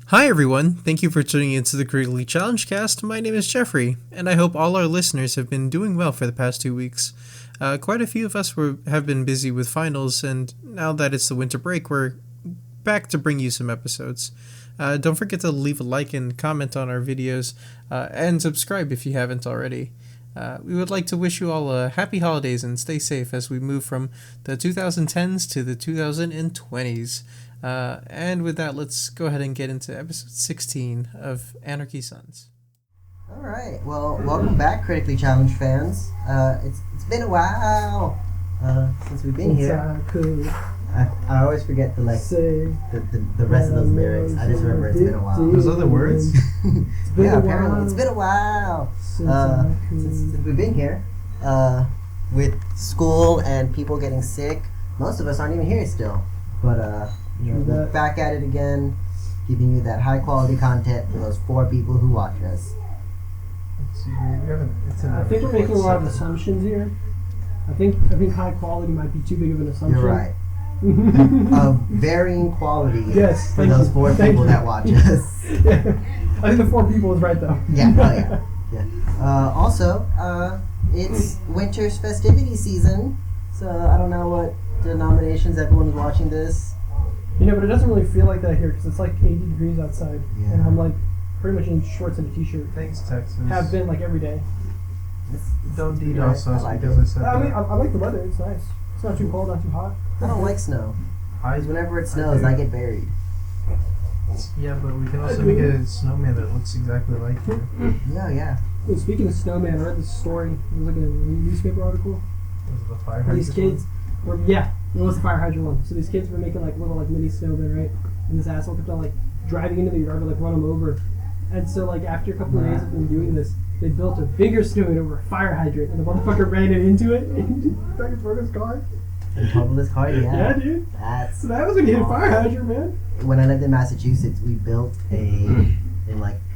Hi everyone, thank you for tuning into the Critically Challenged cast. My name is Jeffrey, and I hope all our listeners have been doing well for the past 2 weeks. Quite a few of us have been busy with finals, and now that it's the winter break, we're back to bring you some episodes. Don't forget to leave a like and comment on our videos, and subscribe if you haven't already. We would like to wish you all a happy holidays and stay safe as we move from the 2010s to the 2020s. And with that, let's go ahead and get into episode 16 of Anarchy Sons. All right. Well, welcome back, Critically Challenged fans. It's been a while since we've been here. I always forget the rest of those lyrics. I just remember it's been a while. Those other words? Yeah, apparently it's been a while since we've been here. With school and people getting sick, most of us aren't even here still. But we're back at it again, giving you that high quality content for those 4 people who watch us. I think we're making a lot of assumptions here. I think high quality might be too big of an assumption. You're right. Of varying quality for those 4 Thank people you. that watch us. Yeah. I think the 4 people is right though. Yeah, also, it's winter's festivity season, so I don't know what denominations everyone is watching this. But it doesn't really feel like that here because it's like 80 degrees outside, Yeah. and I'm like pretty much in shorts and a t-shirt. Thanks, Texas. Have been like every day. Don't DDoS us like because it. I said I mean, that. I like the weather. It's nice. It's not too cold, not too hot. I don't like snow. Because whenever it snows, do. I get buried. Yeah, but we can also make a snowman that looks exactly like you. Yeah. Wait, speaking of snowman, I read this story. It was like a newspaper article. Was it the fire Where these hydrant kids were, it was the fire hydrant one. So these kids were making like little like mini snowmen, right? And this asshole kept on like driving into the yard to like run them over. And so like after a couple of days of them doing this, they built a bigger snowman over a fire hydrant, and the motherfucker ran it into it and fucking broke his car. And totaled his car, yeah. Yeah, dude. That's So that was when you hit a fire hydrant, man. when I lived in Massachusetts, we built an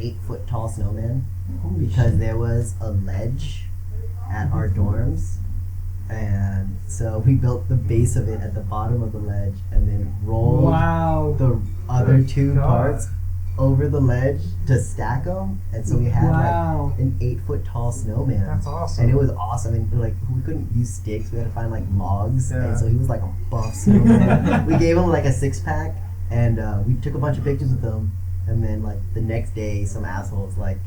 8-foot tall snowman because there was a ledge at our dorms, and so we built the base of it at the bottom of the ledge and then rolled the other 2 God. parts over the ledge to stack them, and so we had Wow. like an 8-foot tall snowman. That's awesome. And it was awesome, and like we couldn't use sticks, we had to find like logs, Yeah. and so he was like a buff snowman. We gave him like a 6-pack, and we took a bunch of pictures with him, and then like the next day some assholes like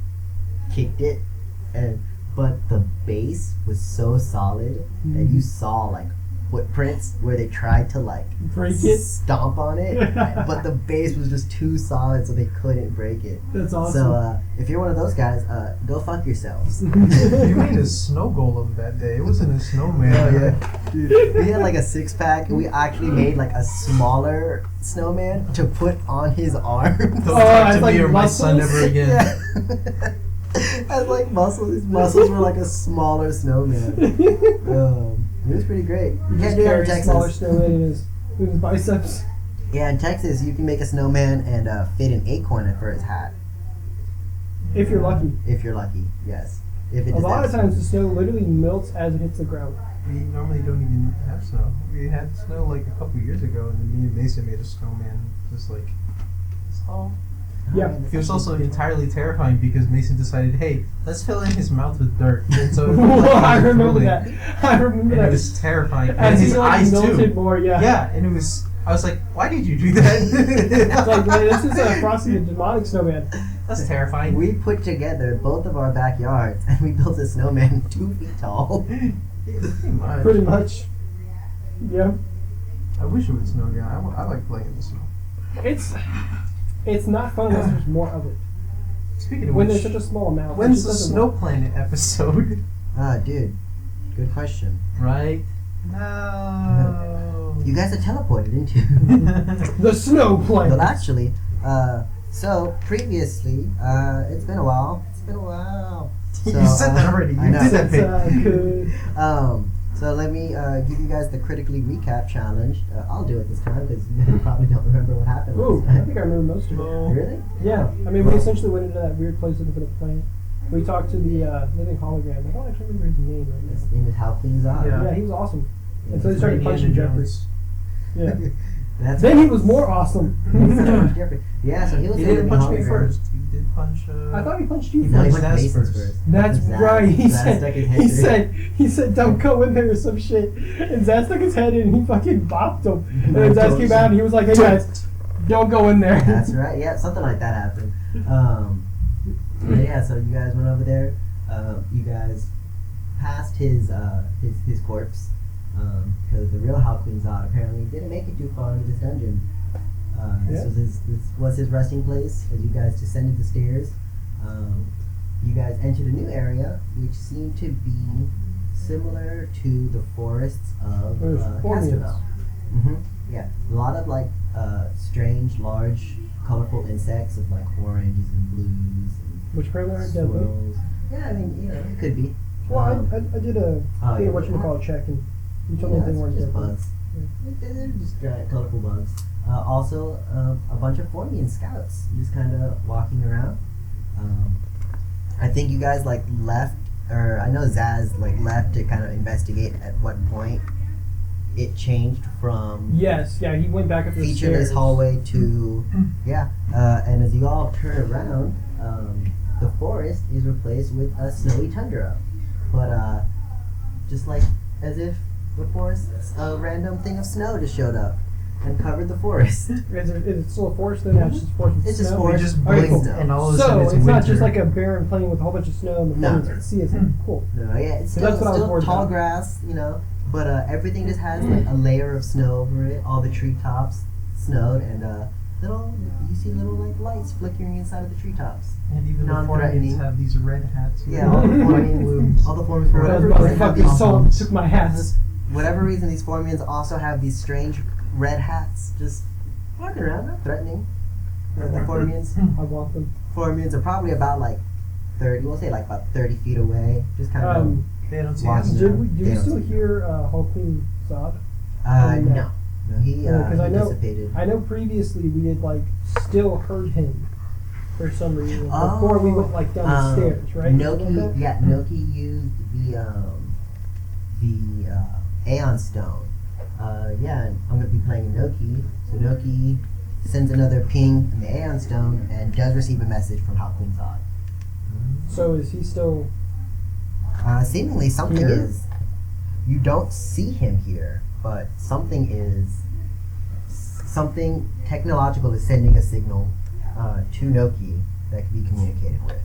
kicked it, but the base was so solid that you saw like footprints where they tried to like Break it? stomp on it, but the base was just too solid, so they couldn't break it. That's awesome. So if you're one of those guys, go fuck yourselves. You made a snow golem that day. It wasn't a snowman. Oh yeah, dude. We had like a 6-pack, and we actually made like a smaller snowman to put on his arm. Don't Oh, talk it's to like me or my son muscles? ever again. Yeah. Had like muscles. His muscles were like a smaller snowman. It was pretty great. You can't do that in Carry smaller Texas. snowman in his biceps. Yeah, in Texas, you can make a snowman and fit an acorn for his hat. If you're lucky. If you're lucky, yes. If it A is lot of that- times the snow literally melts as it hits the ground. We normally don't even have snow. We had snow like a couple years ago, and then me and Mason made a snowman. Just like, oh. Yeah. It was also entirely terrifying because Mason decided, hey, let's fill in his mouth with dirt. And so it Whoa, looked like he I was remember drooling. that. I remember And that. it was terrifying. And As his he like eyes melted too. more, yeah. Yeah, and it was. I was like, why did you do that? It's like, man, this is a Frosty the Demonic snowman. That's terrifying. We put together both of our backyards and we built a snowman 2 feet tall. Pretty much. Pretty much. Yeah. I wish it would snow again. I like playing in the snow. It's not fun unless there's more of it. Speaking of When which, there's such a small amount. it when's just the doesn't Snow work. Planet episode? Dude, good question. Right? No. You guys are teleported into. The snow planet. Well, actually, so previously, it's been a while. So, You said that already. I You know. did that bit. Good. So let me give you guys the critically recap challenge. I'll do it this time because you probably don't remember what happened Ooh, last I time. think I remember most of it. No. Really? Yeah, I mean, we essentially went into that weird place looking for the planet. We talked to the living hologram. I don't actually remember his name right His now. name is How Things Are. Yeah. Yeah, he was awesome. And so they started punching Indiana Jeffrey. Jones. Yeah. That's Then right. he was more awesome. He said punch Jeffrey. Yeah, so he was He able to didn't be punch me hungry. first. He did punch. I thought he punched you No, he first. went to Zaz Mason's first. first. That's Zaz- right. He Zaz said stuck his head he through. said don't go in there or some shit. And Zaz stuck his head in and he fucking bopped him. And then Zaz came out and he was like, "Hey guys, don't go in there." That's right. Yeah, something like that happened. Yeah, so you guys went over there. You guys passed his corpse because the real Halquin Zod apparently didn't make it too far into this dungeon. Yeah. This was his resting place as you guys descended the stairs. You guys entered a new area which seemed to be similar to the forests of There's Casterville. Yeah, a lot of like strange, large, colorful insects of like oranges and blues and Which apparently aren't deadly. swirls. Yeah, I mean, it could be. Well, I did a yeah. whatchamacallit check and you told me Yeah, they it's weren't just deadly. bugs. They're just giant, colorful bugs. Also, a bunch of Formian scouts just kind of walking around. I think you guys like left, or I know Zaz like left to kind of investigate at what point it changed from Yes, yeah, he went back up the featureless stairs. hallway to and as you all turn around, the forest is replaced with a snowy tundra, but just like as if the forest, a random thing of snow just showed up and covered the forest. Is it still a forest then? It's just forest with It's just snow? forest. We just Alright, blinked cool. and all of a So sudden it's it's not winter. just like a baron playing with a whole bunch of snow and the No. flames can see it. Cool. No, yeah, it's So still, that's what I was still worried tall about. grass, but everything just has like a layer of snow over it. All the treetops snowed, and you see little like lights flickering inside of the treetops. And even the non-threatening. Formians have these red hats. with Yeah, all the flaming blooms. All the Formians, for Those whatever reason, have motherfuckers these, sold took my hats. whatever reason, these Formians also have these strange red hats, just walking around, not threatening. The Formians. I want them. Formians are probably about like 30, we'll say like about 30 feet away, just kind of. They don't see Walking us. down. Did we They don't still see hear Hulkling Zod? No. No, he Because I know dissipated. I know previously we had like still heard him for some reason Oh, before we went like down the stairs, right? Noki, Like that? yeah, Noki used the Aeon Stone. Yeah, and I'm gonna be playing Noki. So Noki sends another ping in the Aeon Stone and does receive a message from Halquin Zod. So is he still? Seemingly something Here? is. You don't see him here, but something is. Something technological is sending a signal to Noki that can be communicated with.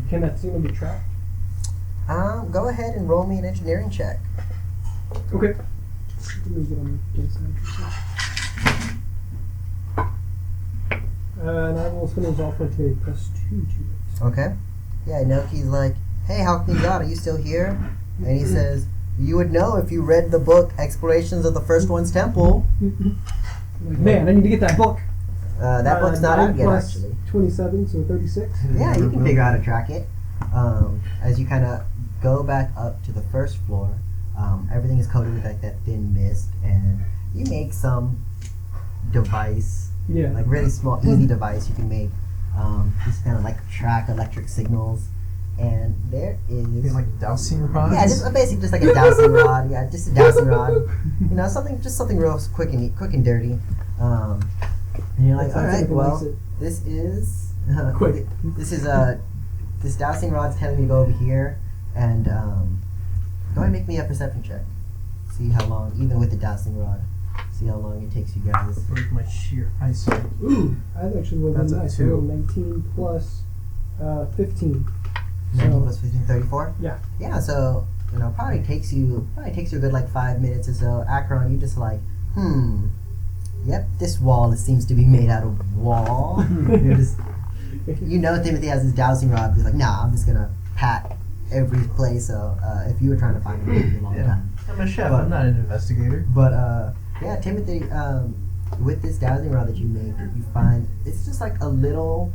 Can that signal be tracked? Go ahead and roll me an engineering check. Okay. Let me get on the Jason. And I will spin those off with a +2 to it. Okay. Yeah, Noki's like, hey, Halquin Zod, are you still here? And he says, you would know if you read the book Explorations of the First One's Temple. Like, man, I need to get that book. That book's not 9 out yet, plus actually. 27, so 36. Yeah, you can figure out how to track it. As you kind of go back up to the first floor, everything is coated with like that thin mist, and you make some device, Yeah. like really small, easy device you can make, just kind of like track electric signals. And there is Like dowsing rods. yeah, just basically just like a dowsing rod. Yeah, just a dowsing rod. Something real quick and dirty. And you're like, That all sounds right, like it well, likes it. this is Quick. This is this dowsing rod's telling me to go over here, and go ahead and make me a perception check. See how long, even with the dowsing rod, see how long it takes you guys. With my sheer eyesight. Ooh, that's actually really That's a nice. 2. I rolled 19 plus 15. 19 plus 15, 34. Yeah. Yeah, so probably takes you a good like 5 minutes or so. Akron, you just like, yep, this wall seems to be made out of wall. You're just, Timothy has his dowsing rod. He's like, nah, I'm just gonna pat every place. So if you were trying to find it, it'd be a long Yeah. time. I'm a chef. But- I'm not an investigator. But yeah, Timothy, with this dowsing rod that you make, you find it's just like a little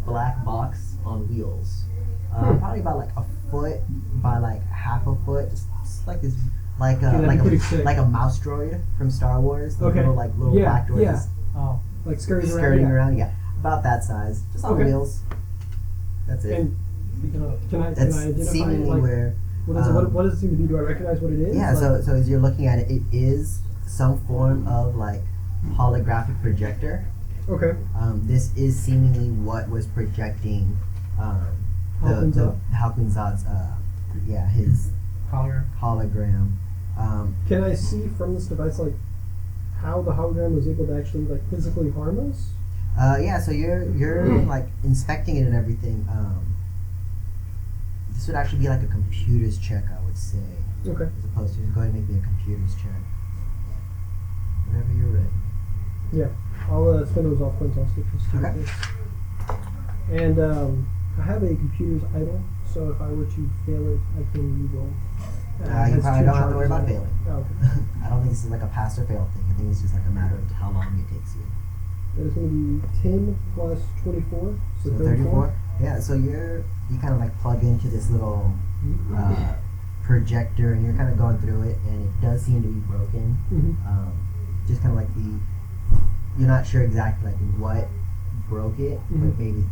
black box on wheels. Probably about like a foot by like half a foot, just like this, like that'd be pretty sick. like a mouse droid from Star Wars. The Okay. little Yeah, black droid yeah. just Oh, like scurrying around. skirting yeah. around. Yeah, about that size, just on Okay. wheels. That's it. And can I That's identify seemingly like where. what is it? What does it seem to be? Do I recognize what it is? Yeah, Like, so as you're looking at it, it is some form of like holographic projector. Okay. This is seemingly what was projecting the Halquinzad's his hologram. Can I see from this device like how the hologram was able to actually like physically harm us? So you're like inspecting it and everything. This would actually be like a computer's check, I would say. Okay. As opposed to go ahead and make me a computer's check. Whenever you're ready. Yeah. I'll spin those off points. I'll switch this to Okay. this. And I have a computer's idle, so if I were to fail it, I can re-roll. You Has probably two don't have to worry charges about on it. failing. Oh, okay. I don't think this is like a pass or fail thing. I think it's just like a matter of how long it takes you. That is going to be 10 plus 24, so So 34? Yeah, so you kind of like plug into this little projector and you're kind of going through it and it does seem to be broken. Mm-hmm. Just kind of like you're not sure exactly like what broke it, but maybe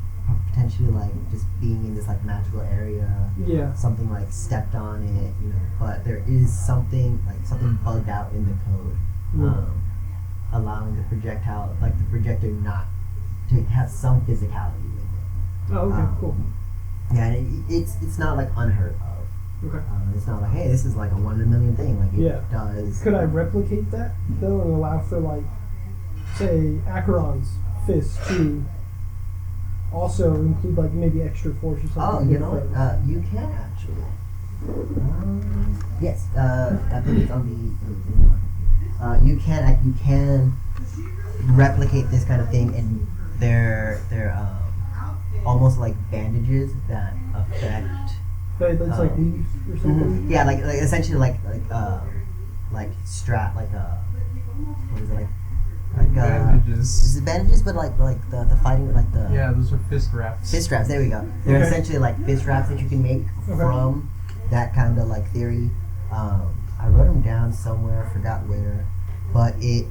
potentially like just being in this like magical area. Yeah. Something like stepped on it, but there is something bugged out in the code. Allowing the projector not to have some physicality with it. Oh, okay, cool. Yeah, and it's not like unheard of. Okay. It's not like, hey, this is like a 1 in a million thing. Like it does. Could I replicate that though and allow for like, say, Acheron's fist to also include like maybe extra force or something? Oh, you know what? You can actually. Yes. I think it's on the. You can replicate this kind of thing, and they're almost like bandages that affect. But it's like leaves or something. Yeah, like essentially like strap what is it like bandages. Is it bandages? But like the fighting like the Those are fist wraps. fist wraps. There we go. They're Okay. essentially like fist wraps that you can make Okay. from that kind of like theory. I wrote them down somewhere. I forgot where, but they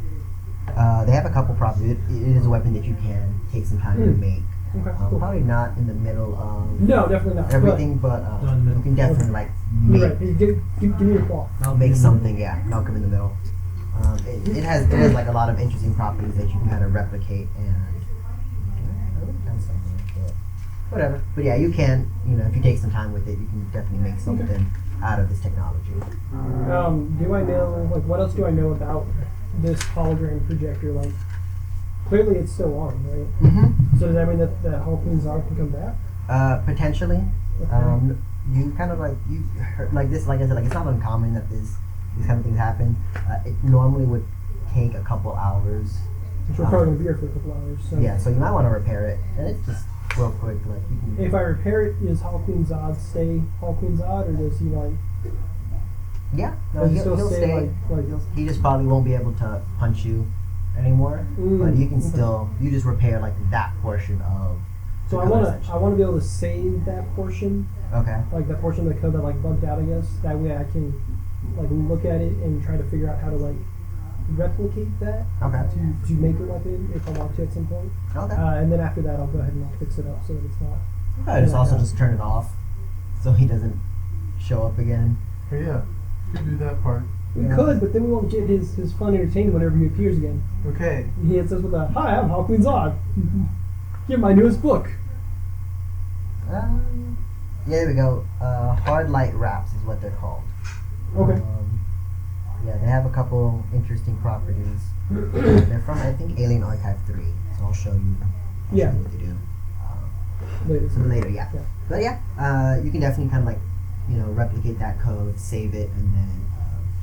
have a couple properties. It is a weapon that you can take some time to make. Okay, cool. Probably not in the middle of No, definitely not. everything, but Not in the you can definitely like But, make you're right. Give me your claw. make something. Yeah, Malcolm in the middle. It has like a lot of interesting properties that you can kind of replicate and. I wrote down something, but whatever. But yeah, you can. If you take some time with it, you can definitely make something out of this technology. Do I know, like, what else do I know about this hologram projector? Like, clearly it's still on, right? Mm-hmm. So does that mean that the Halquinzad can come back? Potentially. Okay. You kind of like you heard, like this. Like I said, like it's not uncommon that these kind of things happen. It normally would take a couple hours. Which we're probably going to be here for a couple hours. So. Yeah, so you might want to repair it, and it's just real quick. Like you can. If I repair it, is Halquinzad stay Halquinzad, or does he, like, Yeah, no, does he he'll still stay. like He just probably won't be able to punch you anymore, but you can still. You just repair like that portion of. So the I code, want essentially. to be able to save that portion, Okay. like that portion of the code that like bugged out, I guess. That way I can like look at it and try to figure out how to like replicate that Okay. to make a weapon if I want to at some point. Okay. And then after that I'll go ahead and I'll fix it up so that it's not. I just also just turn it off, so he doesn't show up again. Oh, yeah, you could do that part. We Yeah. could, but then we won't get his fun entertainment whenever he appears again. Okay. He hits us with a, "Hi, I'm Halquinzad. Get my newest book." Yeah, there we go. Hard light wraps is what they're called. Okay. Yeah, they have a couple interesting properties. They're from, I think, An-R-K3. So I'll show you. Yeah. What they do. Later. So later, yeah. Yeah. But yeah, you can definitely kind of like, replicate that code, save it, and then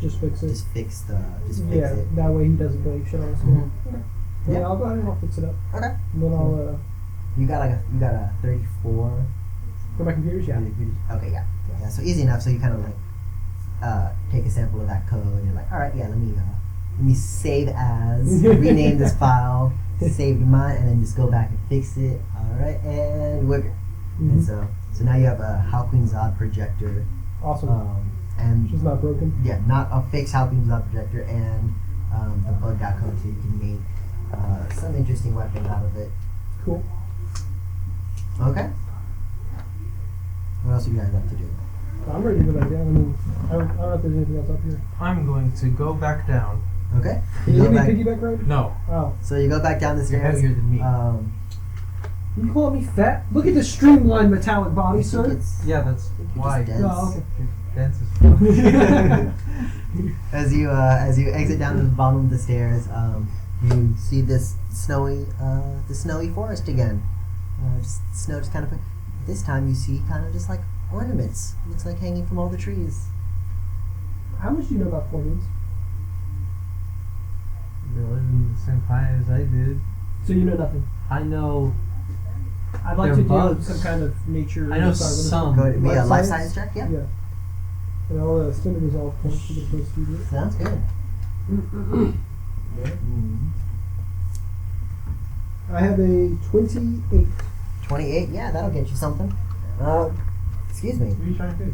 Just fix it. just fix fix Yeah, it. that way he doesn't break shit on us. Mhm. Okay. Yeah. Yeah, I'll go ahead and I'll fix it up. Okay. And then I'll, You got a 34. for my computers, yeah. Okay, yeah. So easy enough. So you kind of like take a sample of that code, and you're like, all right, yeah, let me save as, rename this file, save your mind, and then just go back and fix it. All right, and we're good. And so now you have a Halquinzad projector, Awesome. and She's not broken. yeah, not a fixed Halquinzad projector, and the bugged out code, so you can make some interesting weapons out of it. Cool. Okay. What else do you guys like to do? I'm ready to go back down. I mean, I don't know if there's anything else up here. I'm going to go back down. Okay. Can You you go give me a back. piggyback ride? No, Oh. So you go back down the you're stairs. heavier than me. You call me fat? Look at this streamlined metallic body, sir. It's Yeah, that's why. dense. Oh, okay. Dense as as you exit down to the bottom of the stairs, you see this snowy forest again. Just snow just kind of. This time you see kind of just like ornaments. Looks like hanging from all the trees. How much do you know about Florians? You're living the same planet as I did. So you know nothing. I know. I'd like They're to bugs. do some kind of nature. I know what is it? some. Go to be a Life life science? science check. Yeah. Yeah. And I'll spend a resolve point to get a plus 2 to it. Sounds good. I have a 28. 28. Yeah, that'll get you something. Excuse me. What are you trying to do?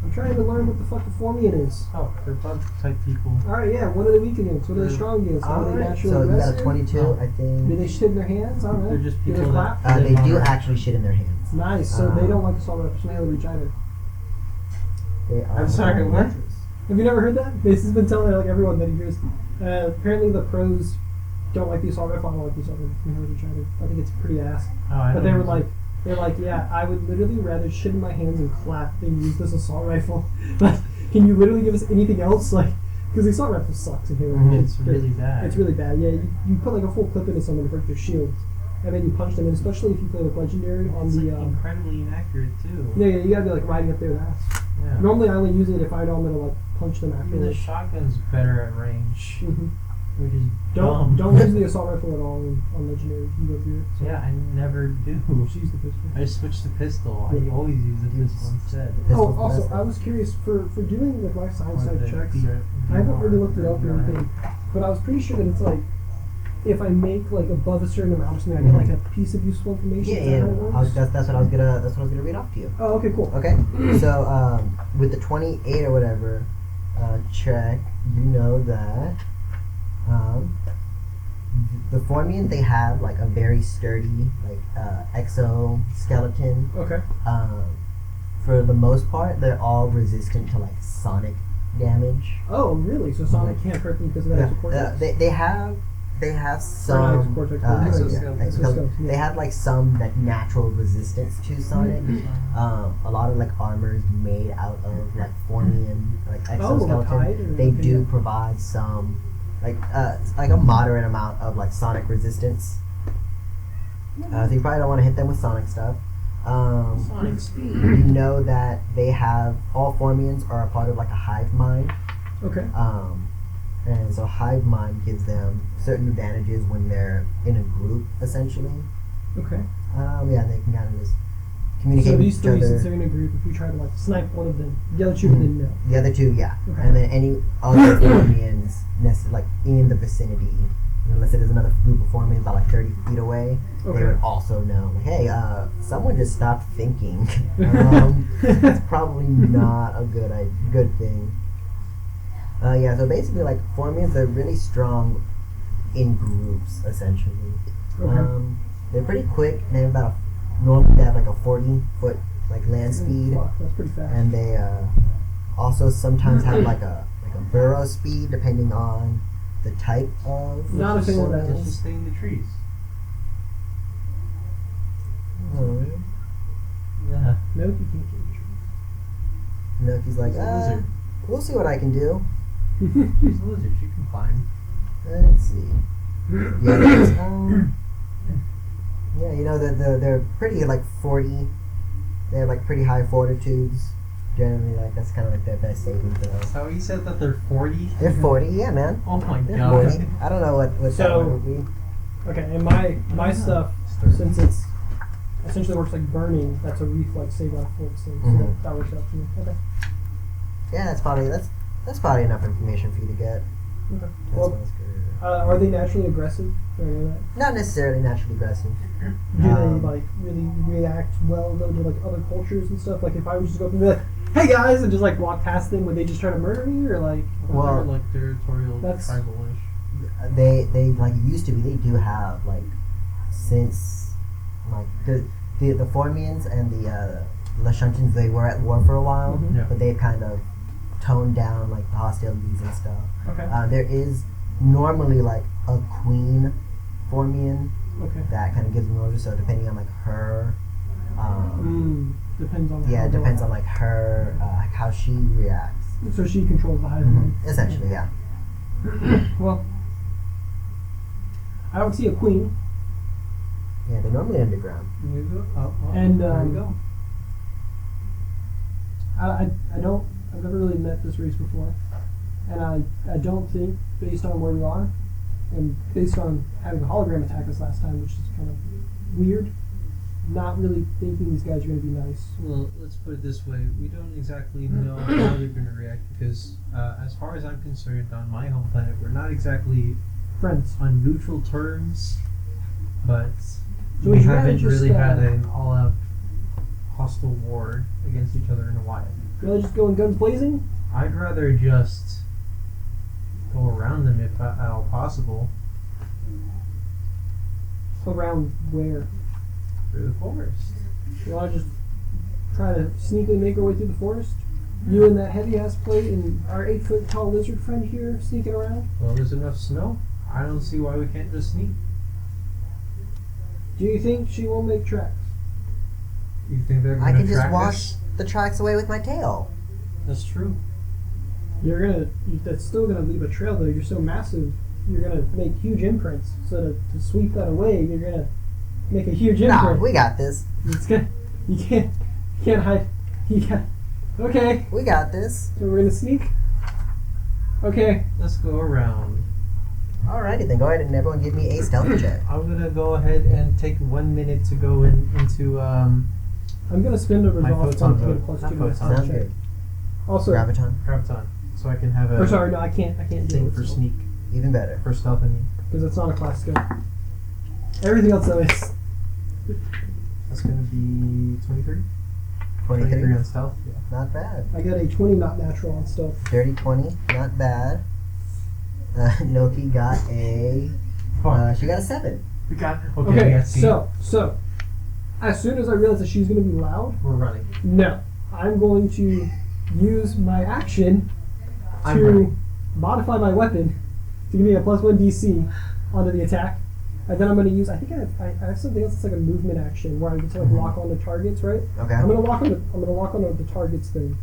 I'm trying to learn what the fuck the Formian is. Oh, they're bug type people. Alright, yeah, what are they weak against? What are they strong against? Are they Alright, naturally so you got a aggressive? 22, Oh. I Do think. they shit in their hands? I don't know. They're just Do they people clap? that. They do live on actually shit in their hands. Nice, so they don't like assault rifles, they reach either. They are. I'm sorry, what? Have you never heard that? This has been telling like everyone that he hears. Apparently the pros don't like the assault rifle. I don't like the assault rifle. Never reach either. I think it's pretty ass. Oh, I But don't they were use like, it. they're like, yeah, I would literally rather shit in my hands and clap than use this assault rifle. Like, can you literally give us anything else? Like, because the assault rifle sucks in Halo. Mhm. It's really bad. It's really bad. Yeah, you put like a full clip into someone to break their shields, and then you punch them. And especially if you play with legendary on It's the. like incredibly inaccurate too. Yeah, you gotta be like riding up their ass. Yeah. Normally, I only use it if I know I'm gonna like punch them I mean, the afterwards. shotgun's better at range, Mhm. which is Don't dumb. use the assault rifle at all on legendary. You can go through it. So Yeah, I never do. just use the pistol. I just switched to pistol. I Yeah. always use the pistol instead. Pistol's Oh, also, best. I was curious for doing like life science Or type the checks. VR I haven't really looked it up or VR. anything, but I was pretty sure that it's like if I make like above a certain amount or something, I get like a piece of useful information. Yeah, Is that how it yeah. works? That's what I was gonna read off to you. Oh, okay, cool. Okay, so with the 28 or whatever check, you know that the Formian, they have like a very sturdy like exoskeleton. Okay. For the most part, they're all resistant to like sonic damage. Oh, really? So Sonic can't hurt them because of that exocortex? They have some exocortex, exoskeleton. Exoskeleton, yeah. they have like some like natural resistance to sonic. A lot of like armors made out of like Formian like exoskeleton. hide or- They okay, do yeah. provide some like a moderate amount of like sonic resistance. So you probably don't want to hit them with sonic stuff. Sonic speed. You know that they have all Formians are a part of like a hive mind. Okay. And so hive mind gives them certain advantages when they're in a group, essentially. Okay. Yeah, they can kind of just communicate So with these each three, other. since they're in a group, if you try to like snipe one of them, the other two didn't know. The other two, yeah. Okay. And then any other Formians like in the vicinity, let's say there's another group of Formians about like 30 feet away, Okay. they would also know, like, hey, someone just stopped thinking. It's probably not a good thing. Yeah, so basically, like, Formians are really strong in groups, essentially. Okay. They're pretty quick. They have normally they have like a 40-foot like land speed, Fuck, that's pretty fast. and they also sometimes have like a burrow speed depending on the type of. Not a fan of that. Just to stay in the trees. Oh, Yeah. No, you can't kill the Noki's like, She's a lizard. we'll see what I can do. trees. She's a lizard. She can climb. Let's see. Yeah, there's, yeah, you know they're pretty like 40. They have like pretty high fortitudes. Generally, like that's kind of like their best saving throw. So he said that they're 40? They're 40, yeah, man. Oh my They're god. 40. I don't know what that So- one would be. Okay, and my stuff, since it's essentially works like burning, that's a reflex save on a fort save, so Mhm. that works out for me. Okay. Yeah, that's probably enough information for you to get. Okay. That's Well, what's good. are they naturally aggressive? Or know that? Not necessarily naturally aggressive. Do they Um, like really react well though to like other cultures and stuff? Like if I was just to go up and be like, "Hey guys," and just like walk past them, would they just try to murder me or like? Well, they're like territorial, that's- tribal-ish. They like used to be. They do have like since like the Formians and the Lashuntans, they were at war for a while, Mhm. Yeah. but they've kind of toned down like the hostilities and stuff. Okay. There is normally like a queen Formian Okay. that kind of gives me orders. So depending on like her, Depends on. yeah, how it depends on like her, like how she reacts. So she controls the hive mind. Essentially, yeah. Well, I don't see a queen, Yeah, they're normally underground. There you go. Oh, well, and there you go. I don't. I've never really met this race before, and I don't think, based on where we are, and based on having a hologram attack us last time, which is kind of weird, not really thinking these guys are going to be nice. Well, let's put it this way. We don't exactly know how they're going to react because, as far as I'm concerned, on my home planet, we're not exactly Friends. on neutral terms, but So we would you rather haven't just, really had an all-out hostile war against each other in a while. Really just going guns blazing? I'd rather just go around them if at all possible Around where? through the forest. You want to just try to sneakily make our way through the forest? You and that heavy ass plate and our 8-foot tall lizard friend here sneaking around? Well, there's enough snow. I don't see why we can't just sneak. Do you think she will make tracks? You think they're I going can to just track wash us? the tracks away with my tail. That's true. That's still gonna leave a trail though. You're so massive, you're gonna make huge imprints. So to sweep that away, you're gonna make a huge Nah, imprint. we got this. It's gonna, you can't hide. Okay, We got this. so we're gonna sneak. Okay, Let's go around. Alrighty then, go ahead and everyone give me a stealth check. I'm gonna go ahead and take 1 minute to go into I'm gonna spend a my resolve photon point to get a vote. plus Not 2 to my photon. stealth Sounds check. good. Also, Graviton, Graviton, so I can have a or sorry, no, I can't do thing it for sneak, even better. for stealth. I mean, because it's not a class skill. Everything else though is that's gonna be 23. 23. On stealth. Yeah. Not bad. I got a 20 not natural on stealth. Dirty 20, not bad. Noki got a. She got a 7. We got Okay, we got C. so as soon as I realize that she's gonna be loud, we're running. no, I'm going to use my action I'm to running. modify my weapon to give me a +1 DC onto the attack, and then I'm going to use. I think I have something else that's like a movement action where I get to like lock onto targets, right? Okay. I'm gonna lock onto the targets thing.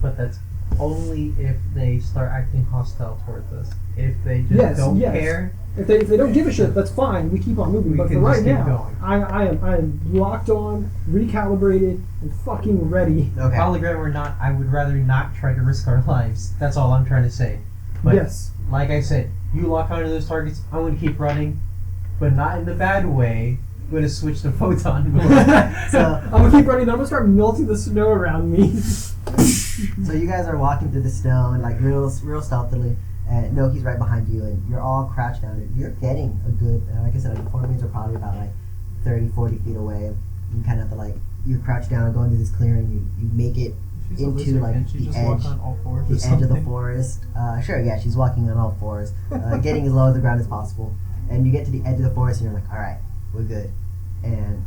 But that's only if they start acting hostile towards us. If they just Yes, don't yes. care, If they don't give a shit, that's fine. We keep on moving. We But for can right just keep now, going. I am locked on, recalibrated, and fucking ready. Okay. hologram or not, I would rather not try to risk our lives. That's all I'm trying to say. But Yes. like I said, you lock onto those targets, I'm going to keep running, but not in the bad way. I'm going to switch to photon mode. So, I'm gonna keep running. I'm gonna start melting the snow around me. so you guys are walking through the snow and like real stealthily, and Noki's right behind you, and you're all crouched down. You're getting a good, like I said, the Formians are probably about like 30, 40 feet away. You kind of have to like, you're crouched down and going through this clearing. You make it She's a into lizard, like can't she the just edge. walk on all fours or The edge of the something? forest. Sure, yeah, she's walking on all fours, getting as low to the ground as possible. And you get to the edge of the forest, and you're like, all right, we're good. And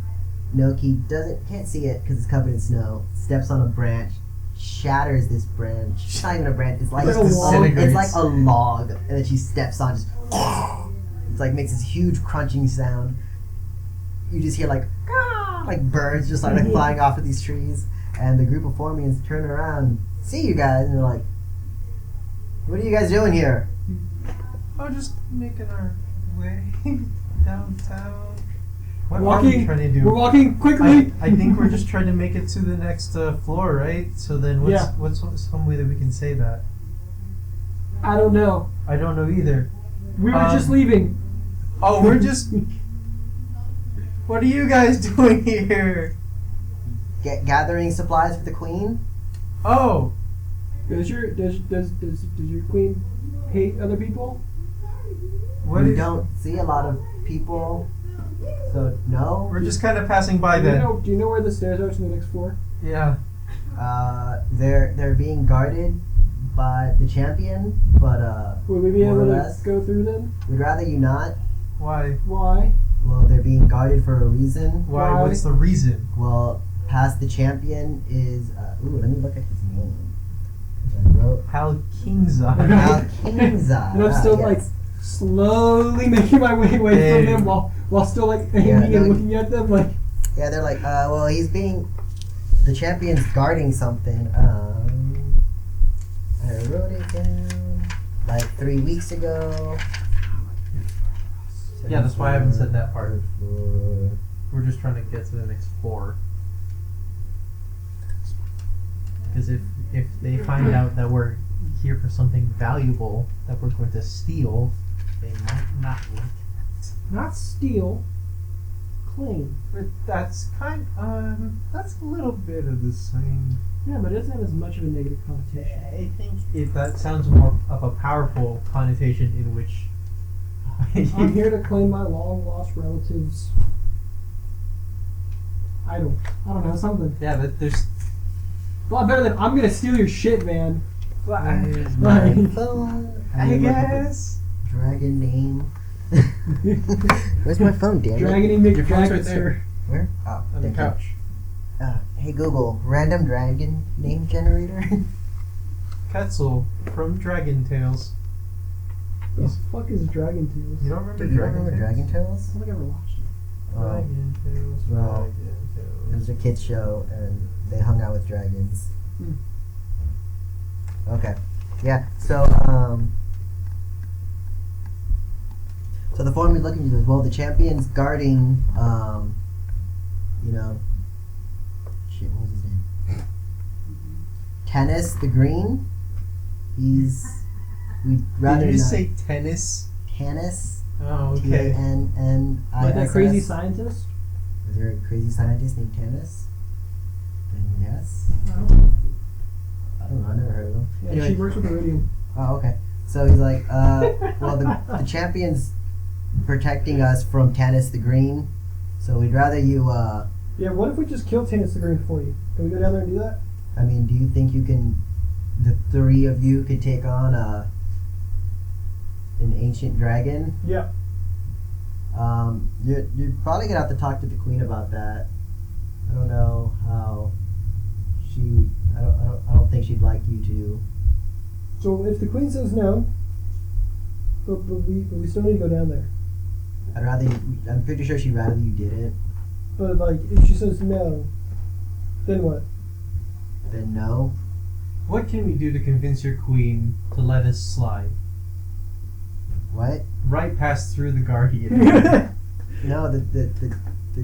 Noki can't see it because it's covered in snow. Steps on a branch, shatters this branch. It's not even a branch. It's like Like a log. It's like a log, and then she steps on. Just it's like makes this huge crunching sound. You just hear like birds just like flying off of these trees. And the group of Formians turn around, see you guys, and they're like, "What are you guys doing here?" Oh, just making our way downtown. What are we Walking. trying to do? We're walking quickly. I think we're just trying to make it to the next floor, right? So then what's some way that we can say that? I don't know. I don't know either. We were just leaving. Oh, we're just... What are you guys doing here? Gathering supplies for the queen. Oh, Does your queen hate other people? what We is... don't see a lot of people, so no. We're just kind of passing by Do you then. know where the stairs are to the next floor? Yeah. They're being guarded by the champion, but Would we be more able or to less. go through them? We'd rather you not. Why? Why? Well, they're being guarded for a reason. Why? Why? What's the reason? Well, past the champion is. Let me look at his name. 'Cause Halkingza. Halkingza. And I'm still like slowly making my way away from them while still like aiming and looking at them like. Yeah, they're like, well, the champion's guarding something. I wrote it down like 3 weeks ago. Yeah, that's why I haven't said that part. We're just trying to get to the next 4. Because if they find out that we're here for something valuable that we're going to steal, they might not like it. Not steal, claim. But that's that's a little bit of the same. Yeah, but it doesn't have as much of a negative connotation. I think that sounds more of a powerful connotation in which I'm here to claim my long lost relatives. I don't know, something. Yeah, but there's A lot better than I'm gonna steal your shit, man. Where's my Like, phone? I guess. Dragon name. Where's my phone, damn it? Dragony Your phone's right there. Where? Oh, On the thank you. couch. Hey Google, random dragon name generator. Quetzal from Dragon Tales. the fuck is Dragon Tales? You don't remember Dude, you don't Dragon remember Tales? Dragon Tales? I don't think I ever watched it. Dragon Tales. Well, Dragon It Tales. was a kids show, and they hung out with dragons. Okay, yeah. So so the form you're looking at is, well, the champion's guarding, shit, what was his name? Tennis the Green. We'd rather Did you not. say tennis? Tennis. Oh, okay. T-A-N-N-I-S-S. Like that crazy scientist? Is there a crazy scientist named Tennis? Then yes. No. I don't know. I never heard of him. Yeah, Anyway. she works with Iridium. Oh, okay. So he's like, well, the champion's protecting us from Tannis the Green, so we'd rather you, Yeah, what if we just kill Tennis the Green for you? Can we go down there and do that? I mean, do you think the 3 of you could take on an ancient dragon? Yeah. You're probably gonna have to talk to the queen about that. I don't know how I don't think she'd like you to. So if the queen says no, but we still need to go down there. I'm pretty sure she'd rather you didn't. But like, if she says no, then what? Then no. What can we do to convince your queen to let us slide? What? Right past through the guardian. No, the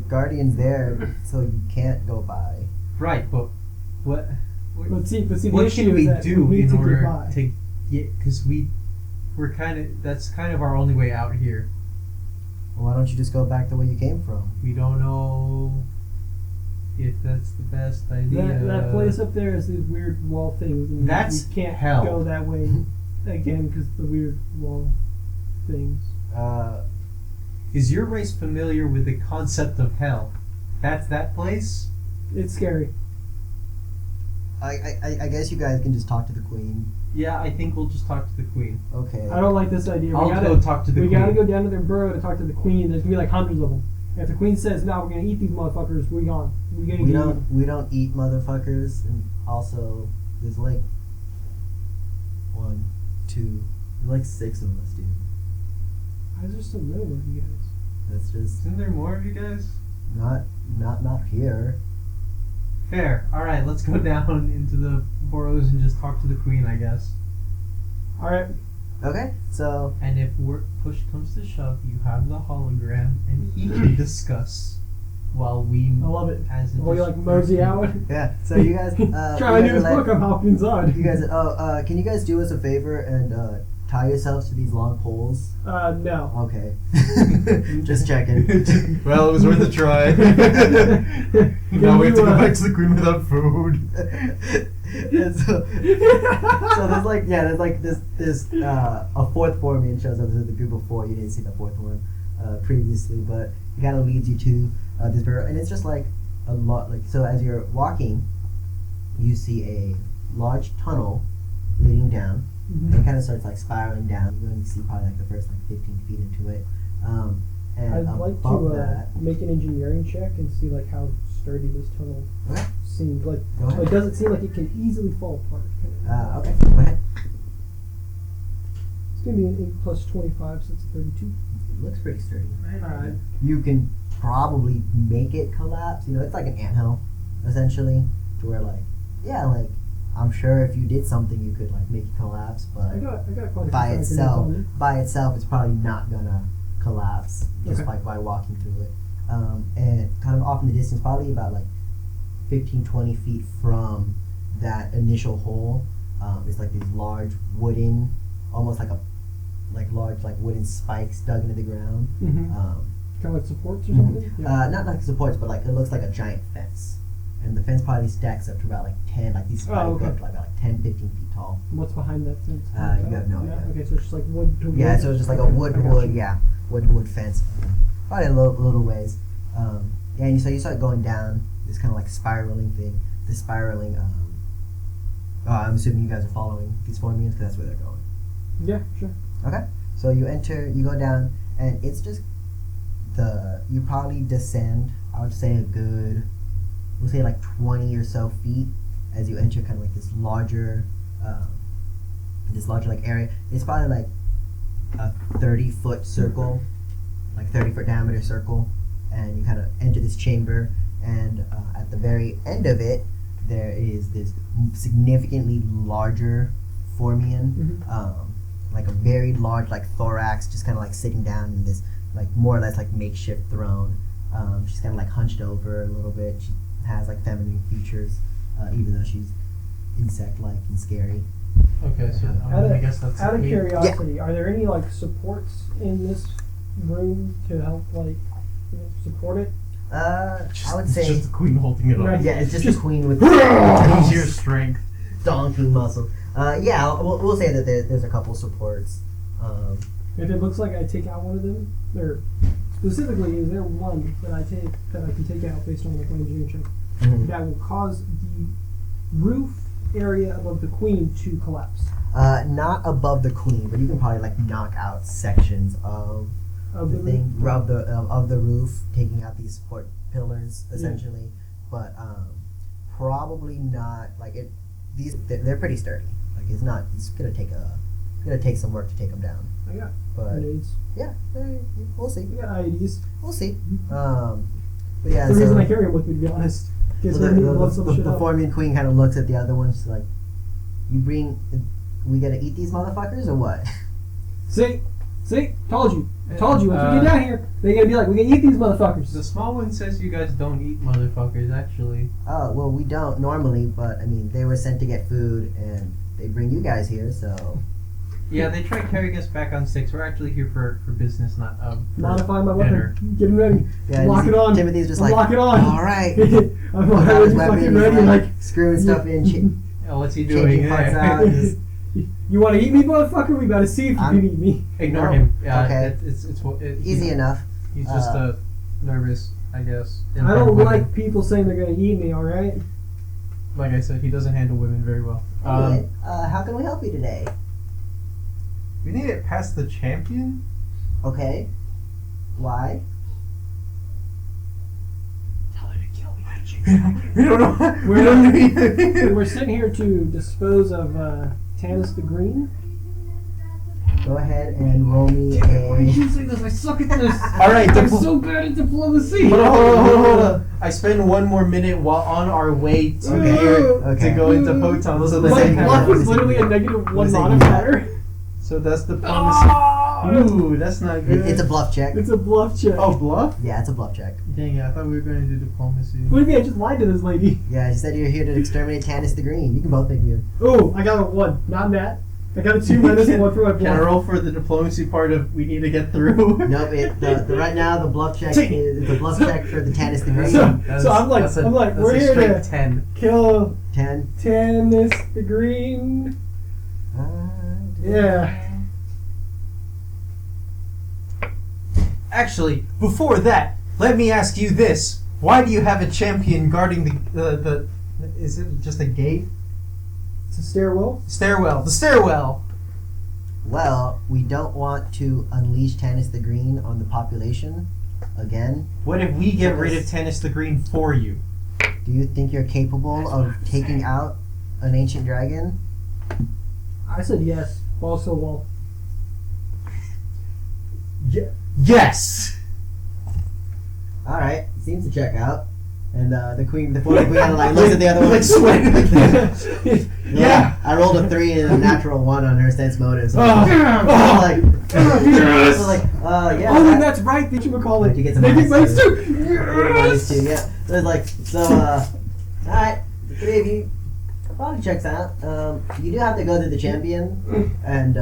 guardian's there, so you can't go by. Right, but what? But see, the What issue can we is that do we need in to order get by. to get? Because we're kind of, that's kind of our only way out here. Why don't you just go back the way you came from? We don't know if that's the best idea. That place up there is these weird wall things. And That's we can't hell. go that way again because the weird wall things. Is your race familiar with the concept of hell? That's that place? It's scary. I guess you guys can just talk to the queen. Yeah, I think we'll just talk to the queen. Okay. I don't like this idea. I'll go talk to the we queen. gotta go down to their burrow to talk to the queen. There's gonna be like hundreds of them. If the queen says no, we're gonna eat these motherfuckers. We gone. We gonna We get don't eat motherfuckers, and also there's like 1, 2, there's like 6 of us, dude. Why is there so little of you guys? That's just Isn't there more of you guys? not here. Fair. Alright, let's go down into the burrows and just talk to the queen, I guess. All right. Okay, so And if push comes to shove, you have the hologram, and he can discuss while we. I love it. As a Will you like mosey out? yeah, so you guys Try my you guys newest are book on Hopkins on. you guys can you guys do us a favor and tie yourselves to these long poles? No. Okay. Just checking. Well, it was worth a try. Now we have to go back to the queen without food. And so there's like this a fourth formation shows up. This is the group of 4. You didn't see the fourth one previously, but it kind of leads you to this burrow, and it's just like a lot. Like, so as you're walking, you see a large tunnel leading down. And it kind of starts like spiraling down. You only see probably like the first like 15 feet into it, And I'd like above to that, make an engineering check and see like how sturdy this tunnel Okay. seems. Like, Go ahead. does it seem like it can easily fall apart? Okay, go ahead. It's gonna be an 8 plus 25, so it's 32. It looks pretty sturdy. Alright. You can probably make it collapse. You know, it's like an anthill, essentially, to where like, yeah, like I'm sure if you did something, you could like make it collapse, but I got quite a by few itself, fragments it's probably not gonna collapse just Okay. like by walking through it. And kind of off in the distance, probably about like 15, 20 feet from that initial hole, it's like these large wooden, almost like large like wooden spikes dug into the ground. Mm-hmm. Um, kind of like supports or Mhm. something. Yeah. Not like supports, but like it looks like a giant fence. And the fence probably stacks up to about like 10, like these spikes okay. go up to like about 10, 15 feet tall. What's behind that fence? You have no idea. Okay, so it's just like wood to wood. Yeah, so it's just like a Okay, wood I to got wood, you. yeah, wood to wood fence. Probably a little ways. Yeah, and so you start going down this kind of like spiraling thing. This spiraling. I'm assuming you guys are following these formians because that's where they're going. Yeah, sure. Okay, so you enter, you go down, and it's just you probably descend, I would say a good, we'll say like 20 or so feet as you enter kind of like this larger like area. It's probably like a 30-foot circle, like 30-foot diameter circle, and you kind of enter this chamber, and at the very end of it, there is this significantly larger formian, like a very large like thorax, just kind of like sitting down in this like more or less like makeshift throne. She's kind of like hunched over a little bit. She has like feminine features, even though she's insect-like and scary. Okay, so I guess that's Out of me. curiosity, are there any like supports in this room to help like support it? I would It's say, just the queen holding it Right. up. yeah, it's just a queen with Use your strength. donkey muscle. Yeah, we'll say that there's a couple supports. If it looks like I take out one of them, or specifically, is there one that I can take out based on like my engineering check that will cause the roof area above the queen to collapse? Not above the queen, but you can probably like knock out sections of Of the the thing roof? of the roof, taking out these support pillars essentially. But probably not like it. They're pretty sturdy. Like it's gonna take some work to take them down. I got But grenades. yeah, we'll see. I got IEDs. We'll see. But yeah, The so reason I carry them with me, to be honest. Guess the, we need to blow some shit the up. Formian queen kind of looks at the other ones like, we gonna eat these motherfuckers or what? See, told you. Once we get down here, they're gonna be like, we can eat these motherfuckers. The small one says you guys don't eat motherfuckers, actually. Oh, well, we don't normally, but I mean, they were sent to get food and they bring you guys here, so. Yeah, they tried carrying us back on sticks. We're actually here for business, not for Modify my dinner. weapon. Get him ready. Yeah, Lock it on. Timothy's just like, Lock it on. all right. I'm Pull out his already weapon, fucking he's ready. like, Like, screwing stuff in, Oh, what's he doing? changing parts out. Just, you want to eat me, motherfucker? We gotta see if you I'm- can eat me. Ignore No. him. Yeah, Okay. Easy. easy enough. He's just nervous, I guess. in I front of don't women. like people saying they're gonna eat me. All right. Like I said, he doesn't handle women very well. Anyway, how can we help you today? We need it past the champion. Okay. Why? Tell her to kill me. We don't know. We're sitting here to dispose of Tanis the Green. Go ahead and roll me You a. should say this. I suck at this. All right, I'm so bad at diplomacy. Hold on. I spend one more minute while on our way to Okay. here Okay. to go into Potown. So, Let's My say- luck let's is say- literally a negative one let's say- modifier. so that's diplomacy. Ooh, that's not good. It's a bluff check. It's a bluff check. Oh, bluff? Yeah, it's a bluff check. Dang it, I thought we were going to do diplomacy. What do you mean? I just lied to this lady. Yeah, she said you're here to exterminate Tanis the Green. You can both make me. Oh, I got a 1. Not Matt. I got a 2 minus 1 for my Can I bluff. roll for the diplomacy part of we need to get through? Nope. The right now the bluff check is a bluff check for the Tanis the Green. So I'm like, we're here to 10. kill 10. Tanis the Green. Yeah. Actually, before that, let me ask you this. Why do you have a champion guarding the is it just a gate? It's a stairwell. Stairwell. The stairwell! Well, we don't want to unleash Tannis the Green on the population again. What if we get rid of Tannis the Green for you? Do you think you're capable of taking out an ancient dragon? I said yes. Balls to the wall. Yes! Alright, seems to check out. And the queen, the queen like looks at the other one like sweating. Yeah. I rolled a 3 and a natural 1 on her sense motive. So Oh. like, Yes. so like, yeah. Oh, then that's right. Did you call it? You get some They get minus minus two. 2. Minus Yes. 2, yeah. So it's like, alright, the 3 of you probably checks out. You do have to go to the champion, and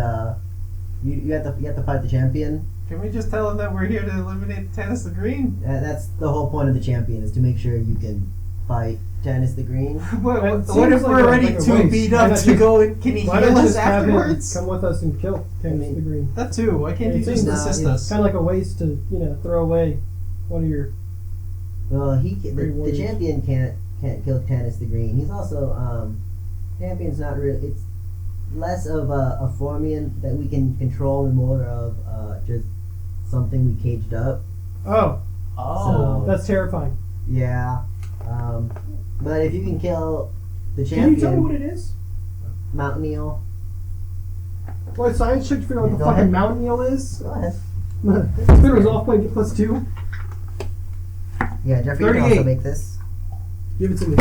you have to fight the champion. Can we just tell him that we're here to eliminate Tannis the Green? That's the whole point of the champion, is to make sure you can fight Tannis the Green. What It if seems we're like already a too waste. beat Why up not to just- go and can he Why heal not us just have him afterwards? come with us and kill Tannis the Green? That too. Why can't you It just seems assist it's us? Kind of like a waste to throw away one of your. Well, Great the warriors. champion can't kill Tannis the Green. He's also champion's not really. It's less of a formian that we can control and more of just something we caged up. Oh, So- that's terrifying. Yeah, but if you can kill the Can champion, you tell me what it is? Mountain Eel. Well, science check to figure out what the Go fucking ahead. mountain eel is. Go ahead. Spinner was off point, get +2. Yeah, Jeffrey, you can 38. also make this Give it to me.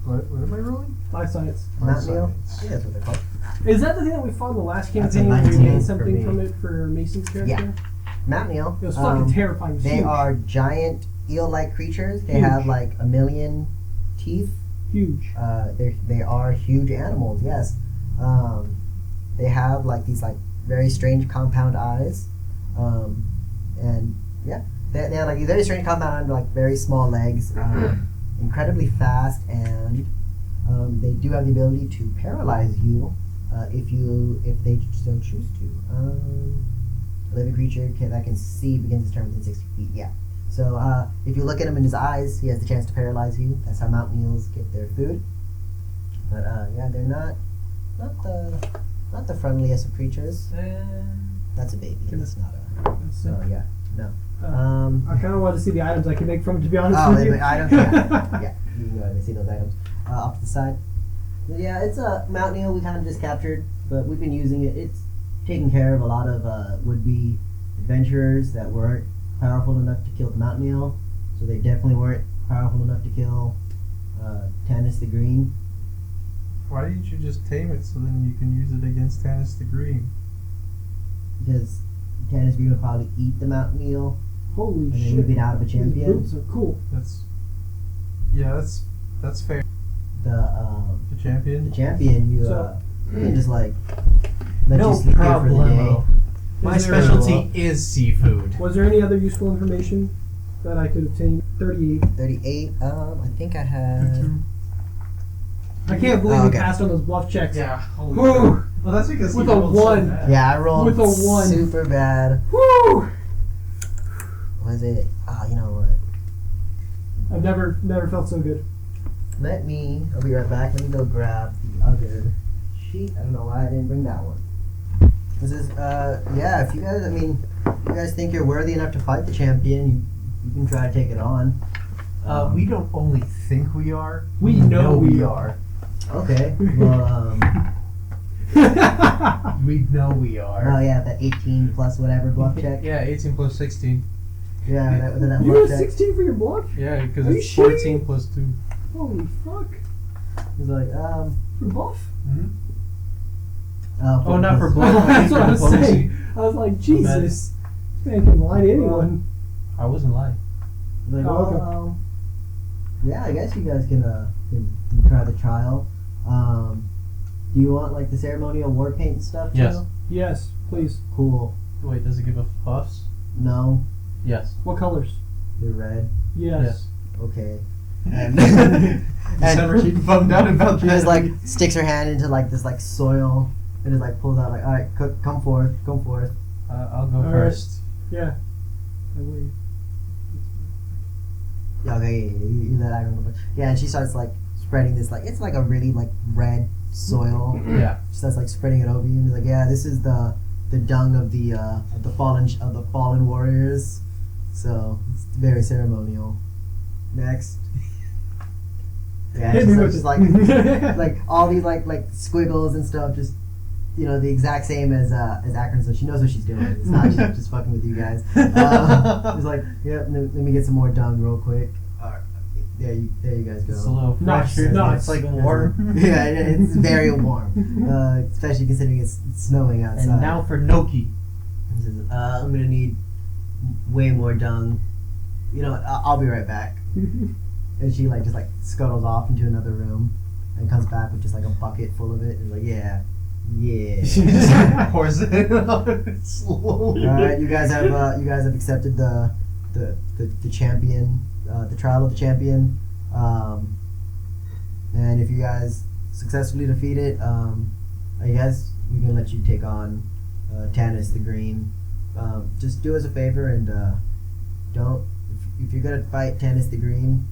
What am I rolling? Life science. Mountain Eel. Science. Yeah, that's what they're called. Is that the thing that we fought in the last That's a campaign where we 19 gained for something me. from it for Mason's character? Yeah. Mountain Eel. It was fucking terrifying. It was They huge. are giant eel-like creatures. They Huge. have like 1 million teeth. huge. They are huge animals. Yes. They have like these like very strange compound eyes, and yeah, they have like these very strange compound like very small legs, incredibly fast, and they do have the ability to paralyze you if they so choose to. A living creature that can see begins its turn within 60 feet. Yeah. So if you look at him in his eyes, he has the chance to paralyze you. That's how mountain eels get their food. But yeah, they're not the friendliest of creatures. That's a baby. That's not a. So yeah, no. I kind of wanted to see the items I could make from it, to be honest Oh, with you. the items. Yeah, yeah. You can go ahead and see those items off to the side. But yeah, it's a mountain eel we kind of just captured, but we've been using it. It's taking care of a lot of would-be adventurers that weren't powerful enough to kill the mountain eel, so they definitely weren't powerful enough to kill Tannis the Green. Why didn't you just tame it so then you can use it against Tannis the Green? Because Tannis Green would probably eat the mountain eel, Holy and then shit. we'd be out of a These champion. boots are cool. That's fair. The The champion. champion, you So- you can just like let No you sleep here for the day. problemo. My Is there- specialty is seafood. Was there any other useful information that I could obtain? 38. 38. I think I had. I can't believe Oh, we okay. passed on those bluff checks. Yeah. Holy Whew. crap. Well, that's because With he a rolled so 1. bad. Yeah, I rolled With a 1. super bad. Woo! Was it? Oh, you know what? I've never felt so good. I'll be right back. Let me go grab the other sheet. I don't know why I didn't bring that one. This is, yeah, if you guys think you're worthy enough to fight the champion, you can try to take it on. We don't only think we are. We know we are. Okay, well, We know we are. oh yeah, that 18 plus whatever bluff check. Yeah, 18 plus 16. Yeah, that You bluff got check. 16 for your bluff? Yeah, because Are you it's shitting 14 plus 2. Holy fuck. He's like, For bluff? Oh, not for bluff. bluff. That's what I was Diplomacy. saying. I was like, Jesus. This man can lie to anyone. I wasn't lying. Like, Oh, okay. well, yeah, I guess you guys can try the trial. Do you want like the ceremonial war paint and stuff? Yes. Too? Yes, please. Cool. Wait, does it give us buffs? No, Yes. What colors? they're red. Yes. Okay. And December, she's bummed out about she just like sticks her hand into like this like soil and just like pulls out like, all right, come forth. I'll go All right. first. Yeah. I wait. Yeah, okay, you let I remember. Yeah, and she starts like spreading this like it's like a really like red soil. Yeah. She starts like spreading it over you and he's like, yeah, this is the the dung of the fallen warriors. So it's very ceremonial. Next. Yeah, Hit it's me just, with like it. like all these like squiggles and stuff, just the exact same as Akron, so she knows what she's doing. It's not just fucking with you guys. It's like, yeah, let me get some more dung real quick. There you guys go. It's a little Nice, fresher. nice. It's like warm. Yeah, it's very warm, especially considering it's snowing outside. And now for gnocchi. He says, I'm gonna need way more dung. I'll be right back. And she just scuttles off into another room and comes back with just a bucket full of it. And like, yeah. She just pours it in slowly. All right, you guys have accepted the champion, the trial of the champion, and if you guys successfully defeat it, I guess we can let you take on Tannis the Green. Just do us a favor and don't. If you're gonna fight Tannis the Green,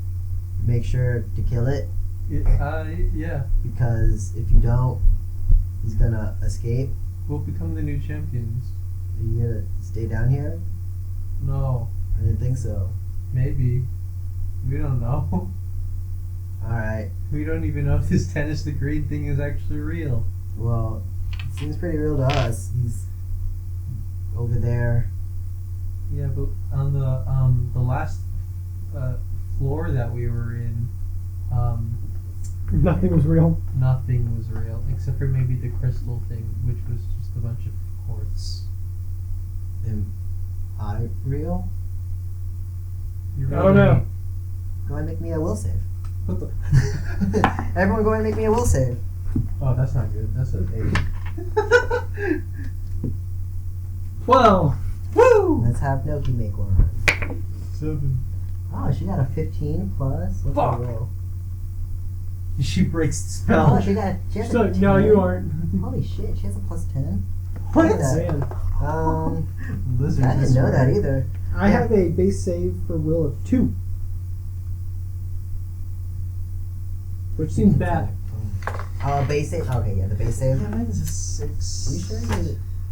make sure to kill it. Yeah. Because if you don't, he's gonna escape. We'll become the new champions. Are you gonna stay down here? No. I didn't think so. Maybe. We don't know. Alright. We don't even know if this Tennis the Green thing is actually real. Well, it seems pretty real to us. He's over there. Yeah, but on the last floor that we were in, Nothing was real. nothing was real except for maybe the crystal thing, which was just a bunch of quartz. Am I real? You're I don't know. Go ahead and make me a will save. What the? Everyone go ahead and make me a will save. Oh, that's not good. That's an 8. 12. Woo! Let's have Noki make one. 7. Oh, she got a 15 plus. What's Fuck. her roll? She breaks the Oh, spell. she has So, a 10. no, you aren't. Holy shit, she has a plus 10. What? Look at that. Man. Lizards I didn't know that either. I have a base save for will of 2. Which seems bad. Base save. Okay, yeah, the base save. Yeah, mine's a 6.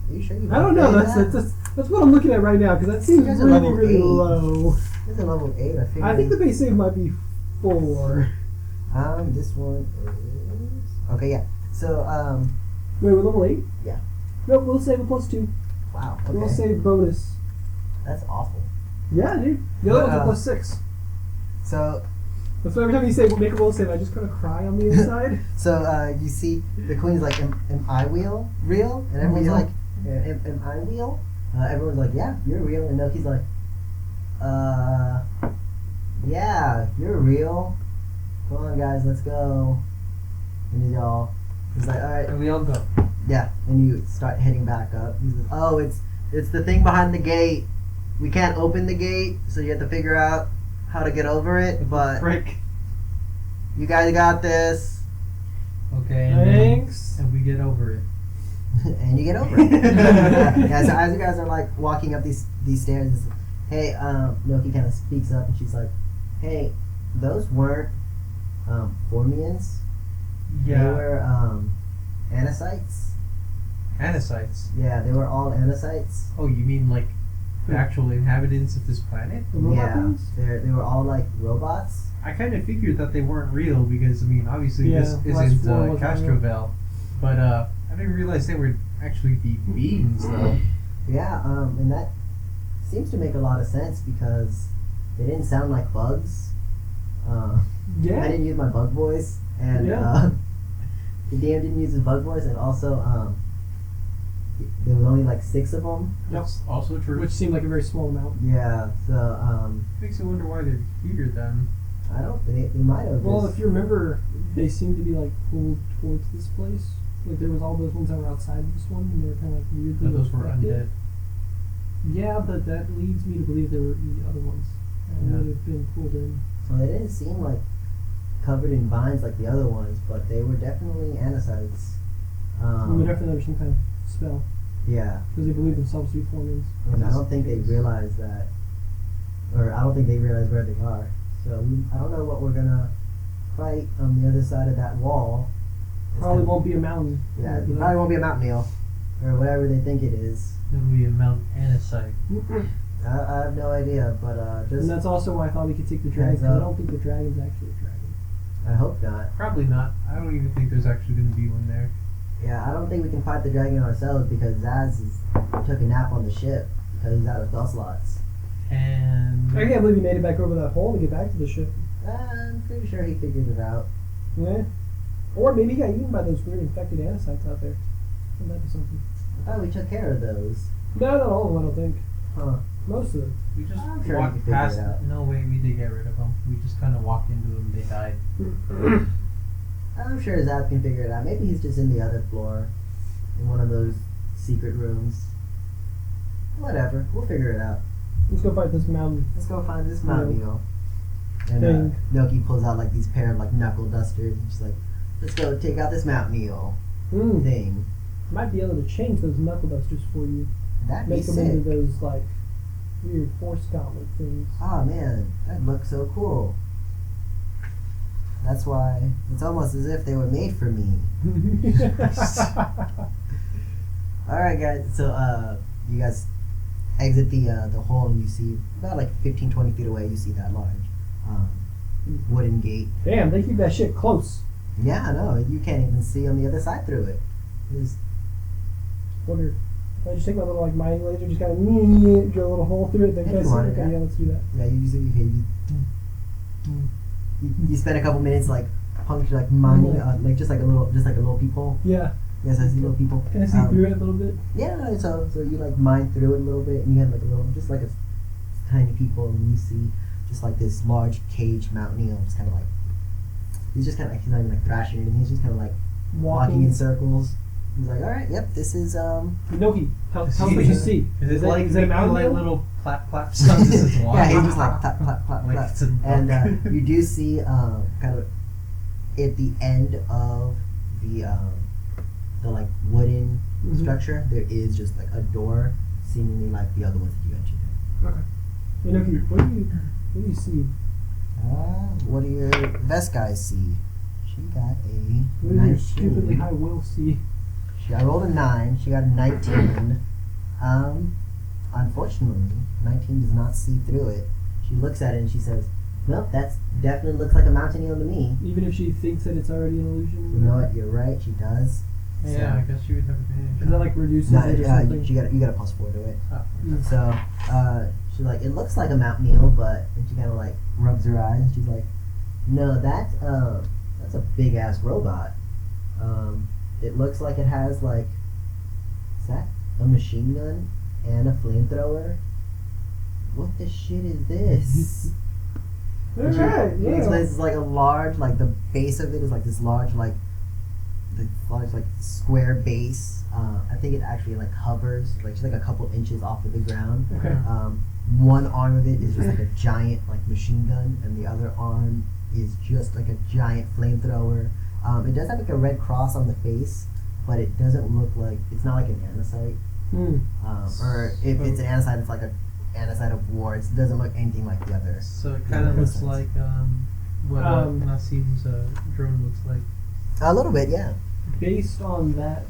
Are you sure you? I don't know. upgraded That's what I'm looking at right now because that seems You guys are really, level really 8. low. This is a level 8. I figured. I think the base save might be 4. This one is okay. Yeah. So Wait, we're level 8? Yeah. Nope, we'll save a plus 2. wow. We'll Okay. save bonus. That's awful. Yeah, dude. The other But, one's a plus 6. So That's why every time you say make a will save, I just kind of cry on the inside. you see the queen's like, am I real? And everyone's Real. like, am I real? Everyone's like, yeah, you're real. And Noki's like, yeah, you're real. Come on, guys, let's go. And he's like, all right, And we all go. yeah. And you start heading back up. He's like, oh, it's the thing behind the gate. We can't open the gate, so you have to figure out how to get over it. But Frick. you guys got this. Okay, Thanks. and we get over it. And you get over it. Yeah, so as you guys are like walking up these stairs, it's like, hey, Noki kind of speaks up and she's like, hey, those weren't Formians. They Yeah. were Anacytes. Anacytes. Yeah, they were all Anacytes. Oh, you mean like the actual inhabitants of this planet? The robot Yeah, things? they were all like robots. I kind of figured that they weren't real because, I mean, obviously Yeah, this last isn't floor wasn't Castrovel. But I didn't realize they would actually be beings, though. Yeah, and that seems to make a lot of sense because they didn't sound like bugs. I Yeah. didn't use my bug voice, and Yeah. the DM didn't use his bug voice, and also there was only like 6 of them. That's also true. Which seemed like a very small amount. Yeah, so makes you wonder why they're here then. I don't. They might have. Well, just, if you remember, they seemed to be like pulled towards this place. Like there was all those ones that were outside of this one, and they were kind of like weirdly But those were affected. undead. Yeah, but that leads me to believe there were the other ones that Yeah. would have been pulled in. so they didn't seem like covered in vines like the other ones, but they were definitely anacytes. We would definitely under some kind of spell Yeah, because they believe themselves to be Formans. and I don't think they realize that, or I don't think they realize where they are. So I don't know what we're gonna fight on the other side of that wall. It's Probably gonna- won't be a mountain. Yeah, You it know? probably won't be a mountain meal. or whatever they think it is. It'll be a Mount Anasite. I have no idea, but And just that's also why I thought we could take the dragon. Heads 'Cause I up. don't think the dragon's actually a dragon. I hope not. Probably not. I don't even think there's actually going to be one there. Yeah, I don't think we can fight the dragon ourselves because took a nap on the ship because he's out of spell slots. And I can't believe he made it back over that hole to get back to the ship. I'm pretty sure he figured it out. Yeah. Or maybe he got eaten by those weird infected anacites out there. That might be something. I thought we took care of those. No, not all of them, I don't think. Huh. Most of them. we just I'm sure we can walked figure past. it out. No way, we did get rid of them. We just kind of walked into them. They died. I'm sure Zap can figure it out. Maybe he's just in the other floor, in one of those secret rooms. Whatever, we'll figure it out. Let's go fight this mountain. Let's go find this Mount Yeah. Neil. And Thing. Milky pulls out like these pair of like knuckle dusters and she's like, let's go take out this Mount Neil thing. Might be able to change those knuckle dusters for you. That'd be Make them sick. into those like weird force gauntlet things. Oh man, that'd look so cool. That's why it's almost as if they were made for me. Alright guys, so you guys exit the hole and you see about like 15-20 feet away you see that large wooden gate. Damn, they keep that shit close. Yeah, I know, you can't even see on the other side through it. It's Wonder. If I just take my little like mining laser, just kind of drill a little hole through it, then If can I you see? wanted Okay, that. yeah, let's do that. Yeah, you spend a couple minutes like puncture like mining like just like a little peephole. Yeah. Yes, I see little people. Can I see through it a little bit? Yeah, so you like mine through it a little bit, and you have like a little, just like a tiny people, and you see just like this large caged Mount Neil, just kind of like he's just kind of like he's not even like thrashing, and he's just kind of like walking in circles. He's like, all right, yep, this is Inoki, tell us what you see. Is it is it a mountain like Neil? little clap clap sounds? This is yeah, he's just like clap clap clap Like clap, it's a book. and you do see kind of at the end of the like wooden Mhm. structure, there is just like a door, seemingly like the other ones that you entered. Inoki, what do you see? What do your best guys see? She got a What do your 19. stupidly high will see? I rolled a 9. She got a 19. Unfortunately, 19 does not see through it. She looks at it and she says, "Nope, that definitely looks like a mountain eel to me." Even if she thinks that it's already an illusion? You know what? You're right. She does. Yeah, I guess you would have advantage. Is that like reduces No, it or something? you got a +4 to it. Oh, So she's like, "It looks like a mountain eel," but and she kind of like rubs her eyes and she's like, "No, that's a big ass robot. It looks like it has like, is that a machine gun and a flamethrower? What the shit is this?" And she explains it's like a large, like the base of it is like this large, like the large, like square base. I think it actually like hovers like just like a couple inches off of the ground. Okay. One arm of it is just like a giant like machine gun, and the other arm is just like a giant flamethrower. It does have like a red cross on the face, but it doesn't look like, it's not like an anisite. Or if it's an anisite, it's like a anisite of war. It doesn't look anything like the other. so it kind of looks like what Nassim's drone looks like. A little bit, yeah. Based on that,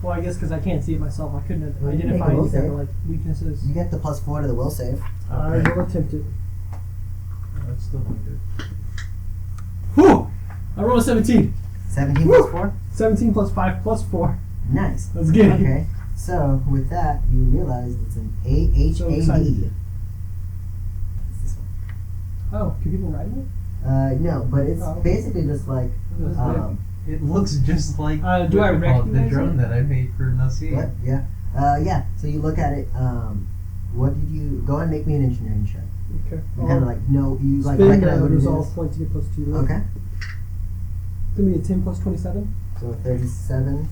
well, I guess because I can't see it myself, I couldn't Well, you can identify make a any will kind save. of like weaknesses. You get the +4 to the will save. I will attempt it. That's still not good. Whew! I rolled a 17. 17 Woo! +4. 17 plus 5 plus 4. Nice. Let's get it. Okay. So with that, you realize it's an AHAD. So excited. It's this one. Oh, can people ride it? No, but it's Oh. basically just like It looks just like do I what you call it, the recognize drone it? that I made for Nassim. what? Yeah. Yeah. So you look at it. What did you go ahead and make me an engineering check? Okay. You kind of like know you like spend recognize what it resolve is. point to get plus 2. Right? Okay. It's going to be a 10 plus 27. So 37.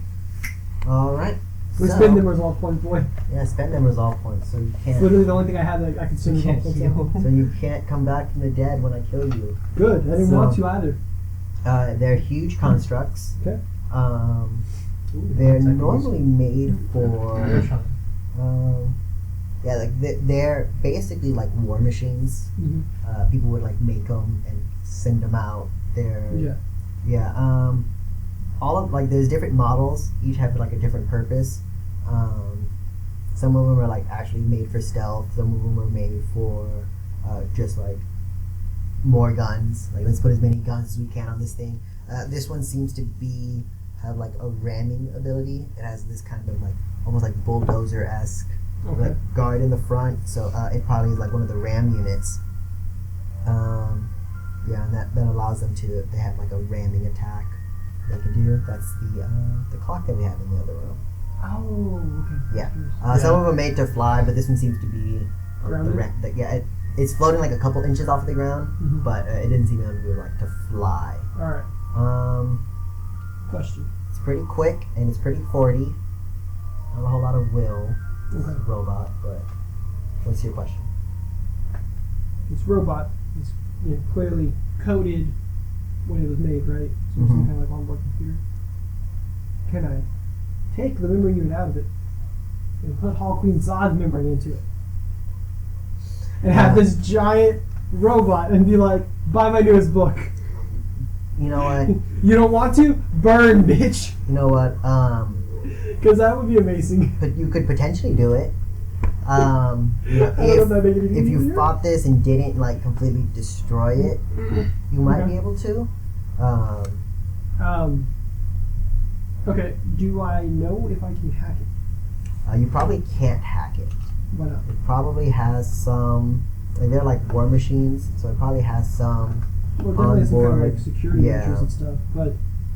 All right. We So, spend them resolve points, boy. yeah, spend them resolve points, so you It's can't. literally the only thing I had that I could spend You resolve can't points on. So you can't come back from the dead when I kill you. Good. I didn't So- want to either. They're huge constructs. Okay. They're normally made for. Roshan. Yeah, like they're basically like war machines. Mm-hmm. People would like make them and send them out. They're Yeah. all of like there's different models. Each have like a different purpose. Some of them are like actually made for stealth. Some of them are made for just like more guns. Like let's put as many guns as we can on this thing. This one seems to have like a ramming ability. It has this kind of like almost like bulldozer-esque like guard in the front. So it probably is like one of the ram units. Yeah, and that allows them to. They have like a ramming attack they can do. That's the clock that we have in the other room. Oh, okay. Yeah. Some of them are made to fly, but this one seems to be it's floating like a couple inches off the ground, but it didn't seem able to like to fly. All right. Question. It's pretty quick and it's pretty 40. Not a whole lot of will. It's a robot, but what's your question? This robot is clearly coded when it was made, right? So it's some kind of like onboard computer. Can I take the memory unit out of it and put Hall Queen Zod's memory into it? And have this giant robot and be like, buy my newest book. You know what? You don't want to? Burn, bitch. You know what? Because that would be amazing. But you could potentially do it. If you fought this and didn't like completely destroy it, you might be able to. Okay. Do I know if I can hack it? You probably can't hack it. Why not? It probably has some. Like they're like war machines, so it probably has some. Well, definitely has some kind of like security measures and stuff, but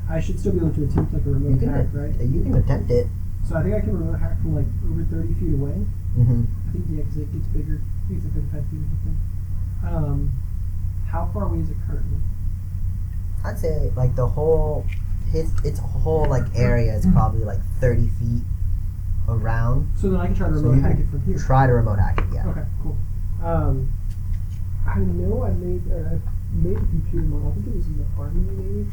I should still be able to attempt like a remote hack, right? You can attempt it. So I think I can remote hack from like over 30 feet away. I think because it gets bigger. I think it's like 35 feet or something. How far away is it currently? I'd say like the whole its whole like area is probably like 30 feet around. So then I can try to remote hack it from here. Try to remote hack it, yeah. Okay, cool. I know I made a computer model. I think it was in the army maybe,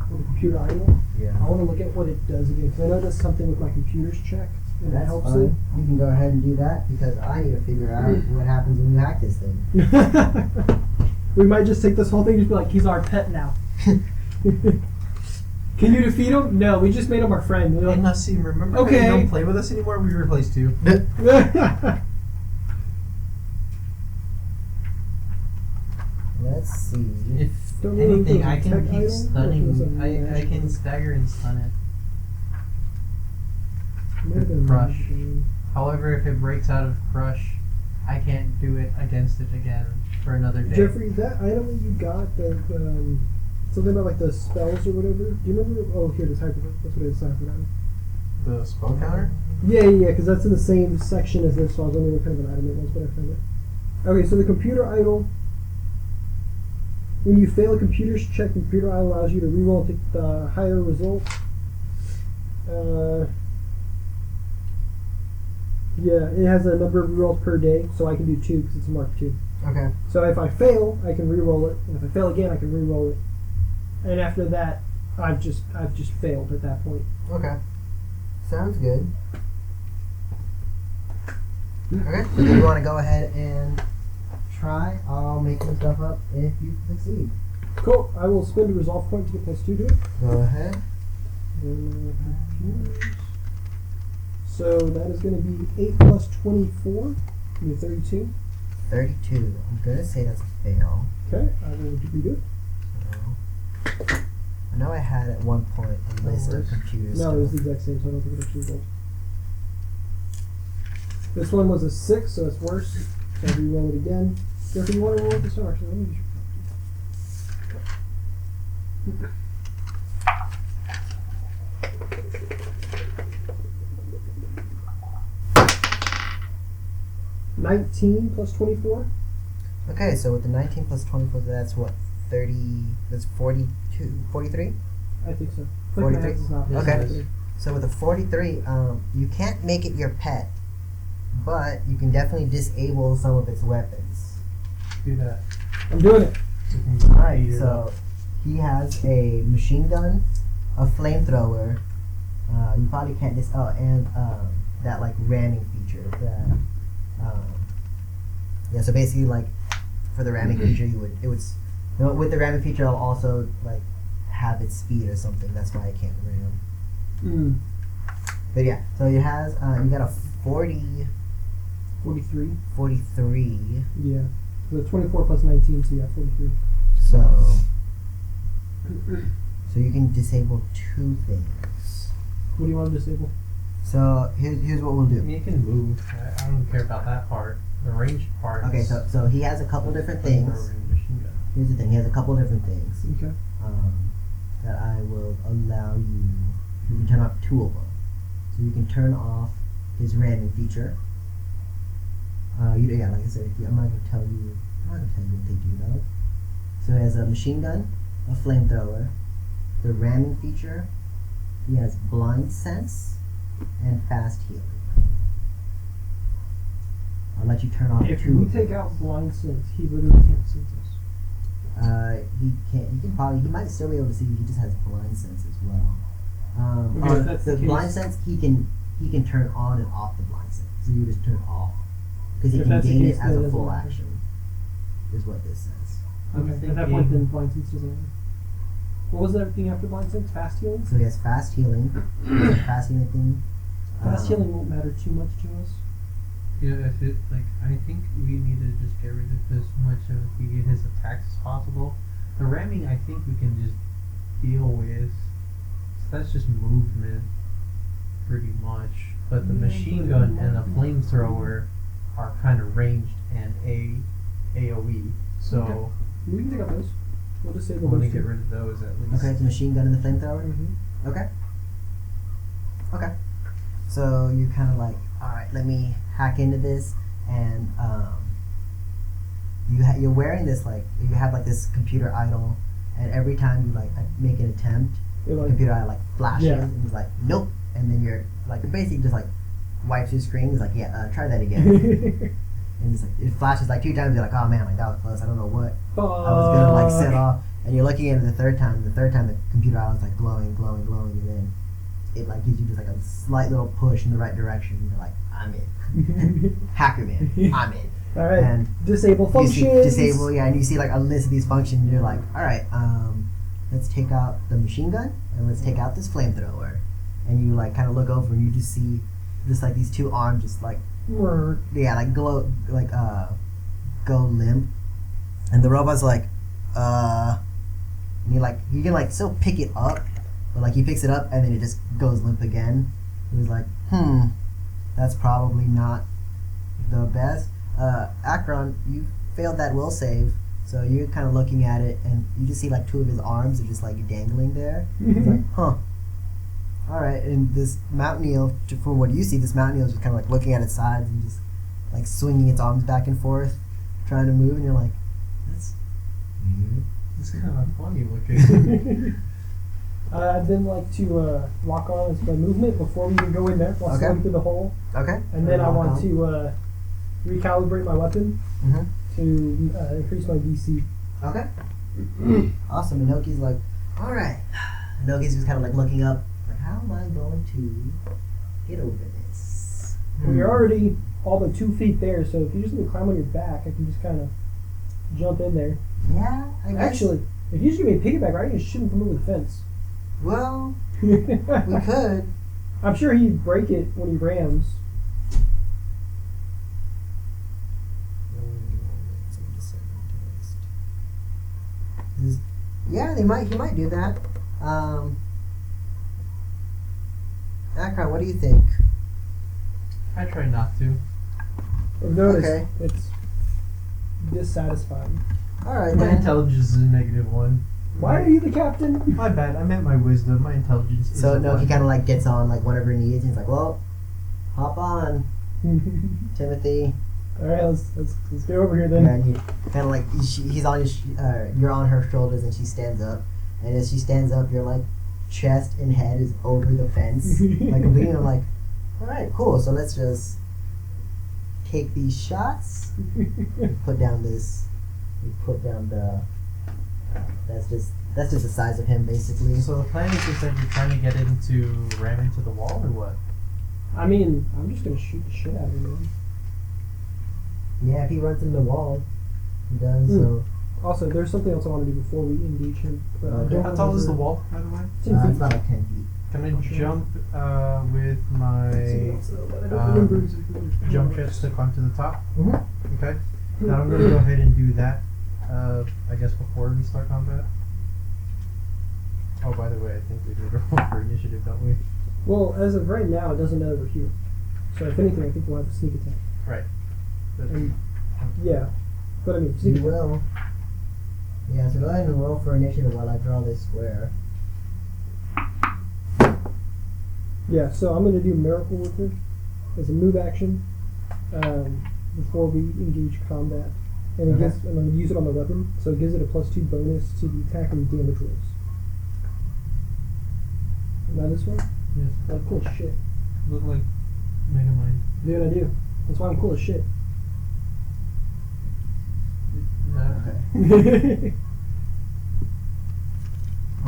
or the computer idle. Yeah. I want to look at what it does again because I know it does something with my computer's check, and that helps it. You can go ahead and do that because I need to figure out what happens when you hack this thing. We might just take this whole thing and just be like, he's our pet now. Can you defeat him? No, we just made him our friend. Like, no, see, remember when you don't play with us anymore? We replaced you. Let's see. If anything, I can keep stunning. I can stagger and stun it. With crush. However, if it breaks out of crush, I can't do it against it again for another day. Jeffrey, that item that you got, the something about like the spells or whatever. Do you remember? Oh, here it is. Hyper. That's what it is. Hyper. The spell counter? Yeah, because that's in the same section as this, so I was wondering what kind of an item it was, but I found it. Okay, so the computer idol. When you fail a computer's check, the computer idol allows you to reroll and take the higher result. Yeah, it has a number of rerolls per day, so I can do 2 because it's marked 2. Okay. So if I fail, I can reroll it, and if I fail again, I can reroll it. And after that, I've just failed at that point. Okay. Sounds good. Okay. So do you want to go ahead and try? I'll make some stuff up if you succeed. Cool. I will spend a resolve point to get +2 to it. Go ahead. So that is going to be 8 plus 24. Give me 32. 32. I'm going to say that's a fail. Okay. I will redo it. So, I know I had at one point a list of computers. No, it was the exact same, so I don't think it actually does. This one was a 6, so it's worse. So I'll re-roll it again. If you want to roll it this time, actually, let me just... 19 plus 24. Okay, so with the 19 plus 24, that's what? 30, that's 42, 43? I think so. 43? Okay. So with a 43, you can't make it your pet, but you can definitely disable some of its weapons. Do that. I'm doing it. Alright, so he has a machine gun, a flamethrower, you probably can't and that like ramming feature. That, yeah, so basically like for the ramming feature, with the ramming feature, I'll also like have its speed or something. That's why I can't ram. But yeah, so it has you got a 40, 43. 43. Yeah. So 24 plus 19, so yeah, 43. So you can disable 2 things. What do you want to disable? So here's what we'll I do. mean, it can move. I don't care about that part. The range part. Okay, so he has a couple different things. Machine gun. Here's the thing. He has a couple different things Okay. that I will allow you. You can turn off 2 of them. So you can turn off his ramming feature. Yeah, like I said, I'm not gonna tell you. I'm not gonna tell you what they do though. So he has a machine gun, a flamethrower, the ramming feature. He has blind sense and fast healing. I'll let you turn off If 2 we of take those. out blind sense, he literally can't sense us. He can't. He can probably. He might still be able to see. He just has blind sense as well. Okay, if that's the the case- blind sense, he can turn on and off the blind sense. So you just turn it off because he If can that's the gain case, it then as it a doesn't full matter. action. Is what this says. I'm Okay. At that point, thinking- then blind sense doesn't matter. What was that thing after blind sense? Fast healing? So he has fast healing. He has a fast healing thing. Fast healing won't matter too much to us. Yeah, if it I think we need to just get rid of as much of his attacks as possible. The ramming, I think we can just deal with. So that's just movement, pretty much. But the Yeah, machine but gun it and the might be- flamethrower are kind of ranged and AOE. So Okay. We can take out those. We'll I disable want to those get two. rid of those at least. Okay, the machine gun and the flamethrower. Mhm. Okay. Okay. So you're kind of like, all right, let me hack into this, and you're wearing this like you have like this computer idle, and every time you like make an attempt, They're the like, computer idle like flashes Yeah. and it's like nope, and then you're like basically just like wipes your screen. It's like yeah, try that again, and it's like it flashes like 2 times. You're like oh man, like that was close. I don't know what I was gonna like set off, and you're looking at it the third time. The third time the computer idle is like glowing, and then it like gives you just like a slight little push in the right direction. And you're like I'm in, hacker man, I'm in. All right. And Disable you functions. see disable, yeah, and you see like a list of these functions, and you're like, all right, let's take out the machine gun and let's take out this flamethrower, and you like kind of look over and you just see just like these 2 arms just like like glow like go limp, and the robot's like and you can like still pick it up, but like he picks it up and then it just goes limp again. It was like that's probably not the best. Akron, you failed that will save, so you're kind of looking at it, and you just see like 2 of his arms are just like dangling there. It's like, huh. All right, and this mountain eel, from what you see, this mountain eel is just kind of like looking at its sides and just like swinging its arms back and forth, trying to move, and you're like, that's weird. It's kind of funny looking. I'd then like to lock on as my movement before we even go in there. I'll Okay. slide through the hole, Okay. and then I Lock want on. to recalibrate my weapon Mhm. to increase my DC. Okay. Awesome. Inoki's like, all right. Inoki's just kind of like looking up, like, how am I going to get over this? Well, you're already all but 2 feet there, so if you just let me climb on your back, I can just kind of jump in there. Yeah, I guess. Actually, if you just give me a piggyback, right, you shoot him from over the fence. Well, we could. I'm sure he'd break it when he rams. Yeah, he might do that. Akron, what do you think? I try not to. I've noticed Okay. it's dissatisfying. All right My then. intelligence is a -1. Why are you the captain? My bad. I meant my wisdom. My intelligence is So a no, he 1. kind of like gets on like whatever he needs. And he's like, well, hop on, Timothy. All right, let's get over here then. Yeah, and he kind of like he's on his, you're on her shoulders, and she stands up. And as she stands up, your like chest and head is over the fence, like completely. I'm like, all right, cool. So let's just take these shots. Put down this. We put down the. That's just the size of him, basically. So the plan is just that you're trying to get him to ram into the wall, or what? I mean, I'm just gonna shoot the shit out of him. Yeah, if he runs into the wall, he does. So Also, there's something else I want to do before we engage him. But I Okay. don't How tall is the remember. wall, by the way? 10 feet. it's about like 10 feet. Can I jump with my jump jet stick onto the top? Mm-hmm. Okay. Now I'm gonna go ahead and do that. I guess before we start combat. Oh, by the way, I think we need a roll for initiative, don't we? Well, as of right now, it doesn't know that we're here. So if anything, I think we'll have a sneak attack. Right. But, And yeah, but I mean, sneak You attack. will. Yeah, so go ahead and roll for initiative while I draw this square. Yeah, so I'm gonna do miracle with it as a move action before we engage combat, and it Okay. gives, and I'm gonna use it on the weapon, so it gives it a +2 bonus to the attack and damage rolls. Now this one, yes. like cool as shit. Look like Mega Mind. Dude, I do. That's why I'm cool as shit. Okay.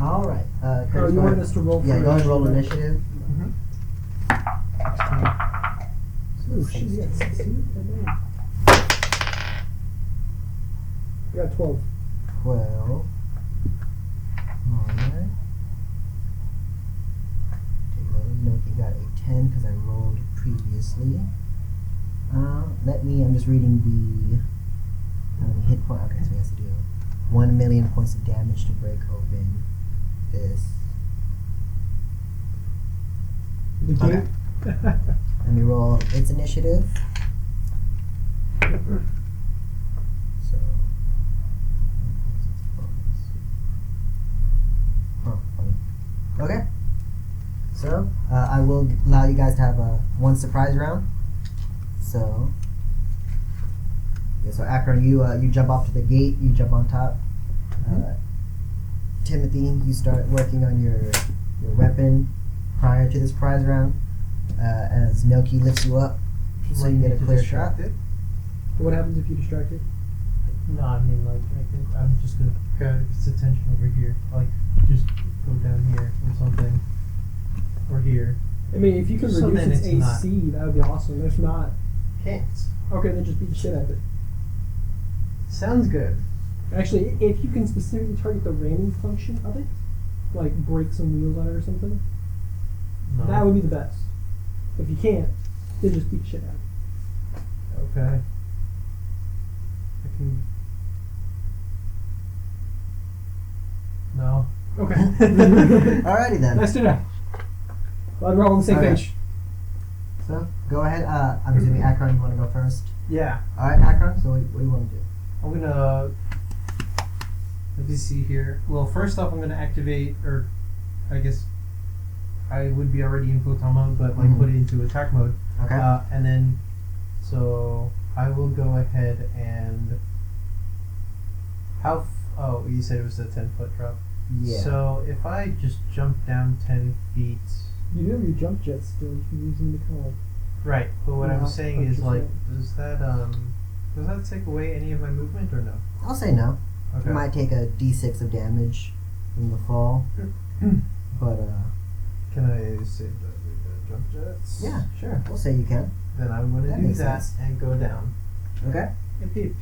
All right. Oh, Curtis, you go want ahead. us to roll for Yeah, go ahead and roll initiative, initiative. Oh shit, you got 16? Goddamn. You got 12. 12. Alright. Take those. Noki got a 10 because I rolled previously. I'm just reading the how many hit points. Okay, so he has to do 1 million points of damage to break open this. The Okay. game. Let me roll its initiative. So. Oh, funny. Okay. So, I will allow you guys to have one surprise round. So. Yeah, so Akron, you jump off to the gate, you jump on top. Timothy, you start working on your weapon prior to this prize round. As Noki lifts you up, so you get a clear shot. What happens if you distract it? No, I mean, like, I think I'm just gonna get its attention over here. Like, just go down here or something. Or here. I mean, if you can So reduce then its it's not- AC, that would be awesome. If not, Can't. okay, then just beat the shit out of it. Sounds good. Actually, if you can specifically target the ramming function of it, like break some wheels on it or something, No. that would be the best. If you can't, then just beat the shit out of it. Okay. I can. No. Okay. Alrighty then. Nice to know. Glad we're all on the same Okay. page. So go ahead. I'm assuming Akron, you want to go first. Yeah. All right, Akron. So what do you want to do? I'm gonna. Let me see here. Well, first off, I'm gonna activate, or I guess I would be already in photon mode, but like Mhm. put it into attack mode. Okay. And then, so I will go ahead and. Oh, you said it was a 10-foot drop. yeah. So if I just jump down 10 feet. You do have your jump jets still. You can use them to kind of like. Right, but what I'm Yeah, saying is, 100%. like, does that take away any of my movement or no? I'll say no. Okay. You might take a d6 of damage from the fall, but Can I save that with the jump jets? yeah, sure. We'll say you can. Then I'm going to That do makes that sense. and go down. Okay. Yep, yep.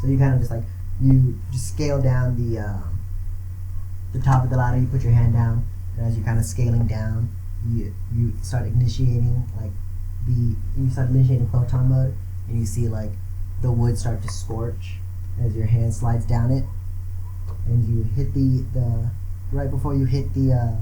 So you kind of just like you just scale down the top of the ladder. You put your hand down, and as you're kind of scaling down, you start initiating photon mode, and you see like the wood start to scorch as your hand slides down it, and you hit the right before you hit the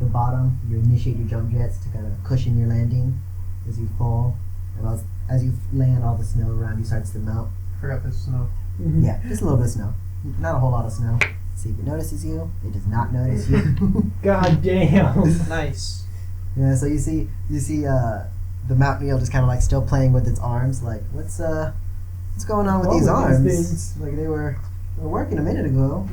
bottom. You initiate your jump jets to kind of cushion your landing as you fall, and as you land, all the snow around you starts to melt. Forgot the snow. Mhm. Yeah, just a little bit of snow. Not a whole lot of snow. See if it notices you. It does not notice you. God damn. Nice. Yeah, so you see the mountain eel just kind of like still playing with its arms. Like, what's going on with these arms? things? Like they were working a minute ago.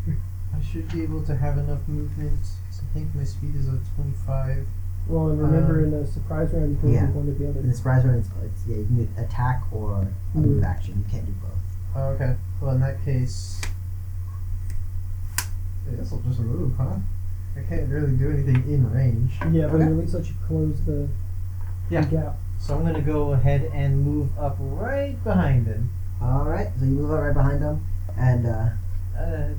I should be able to have enough movement. I think my speed is at 25. Well, and remember in the surprise round, you can yeah. do one or the other. In the surprise round, it's you can do attack or a move action. You can't do both. Oh, okay. Well, in that case, I guess I'll just move, huh? I can't really do anything in range. Yeah, but Okay. at least let you close the gap. So I'm going to go ahead and move up right behind him. All right, so you move up right behind them, and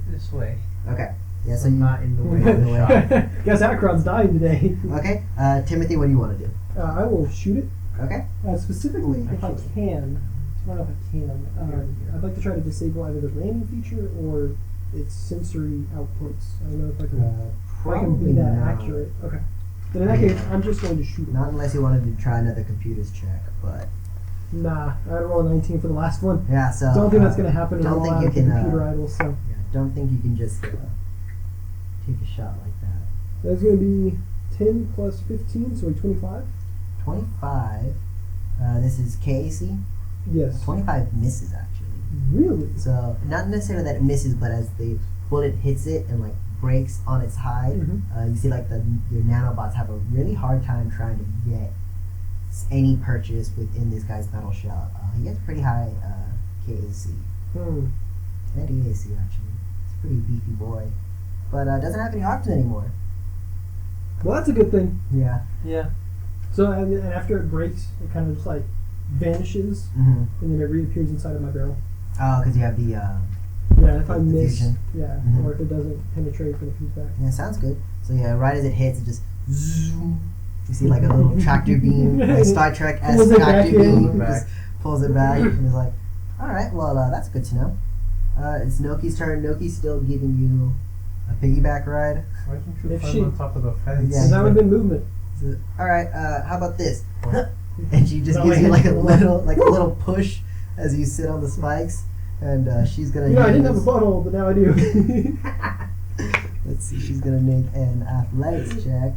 This way. okay. Yeah, so I'm you, not in the way of in the the way. shot. Guess Akron's dying today. Okay, Timothy, what do you want to do? I will shoot it. Okay. Specifically, if I Actually. can. I don't know if I can. I'd like to try to disable either the ramming feature or its sensory outputs. I don't know if I can. If I can be that not. accurate. Okay. Then in that case, I'm just going to shoot it. Not unless you wanted to try another computer's check, but Nah, I had to roll a 19 for the last one. yeah. So Don't think that's going to happen. don't Don't think think you can, computer idle. So yeah, don't think you can just take a shot like that. that's going to be 10 plus 15, so 25. 25. This is KAC. Yes. 25 misses actually. Really? So not necessarily that it misses, but as the bullet hits it and like breaks on its hide, Mhm. you see like your nanobots have a really hard time trying to get any purchase within this guy's metal shell. He has pretty high KAC Hmm. and EAC actually. It's a pretty beefy boy, but doesn't have any arms anymore. Well, that's a good thing. Yeah. Yeah. So and after it breaks, it kind of just like vanishes, Mm-hmm. and then it reappears inside of my barrel. Oh, because you have the Yeah, if I The miss, fusion. yeah, Mhm. or if it doesn't penetrate when it comes back. yeah, sounds good. So yeah, right as it hits, it just zoom. You see like a little tractor beam, like Star Trek Pulls esque it back tractor in. beam, just pulls it back, and is like, all right, well that's good to know. It's Noki's turn. Noki's still giving you a piggyback ride. Why don't you If climb she- on top of the fence? Yeah. So that would have been movement. So, all right, how about this? And she just No, gives I you like a hit you. little push as you sit on the spikes, and she's gonna. You know, I didn't have a use- butthole, but now I do. Let's see, she's gonna make an athletics check.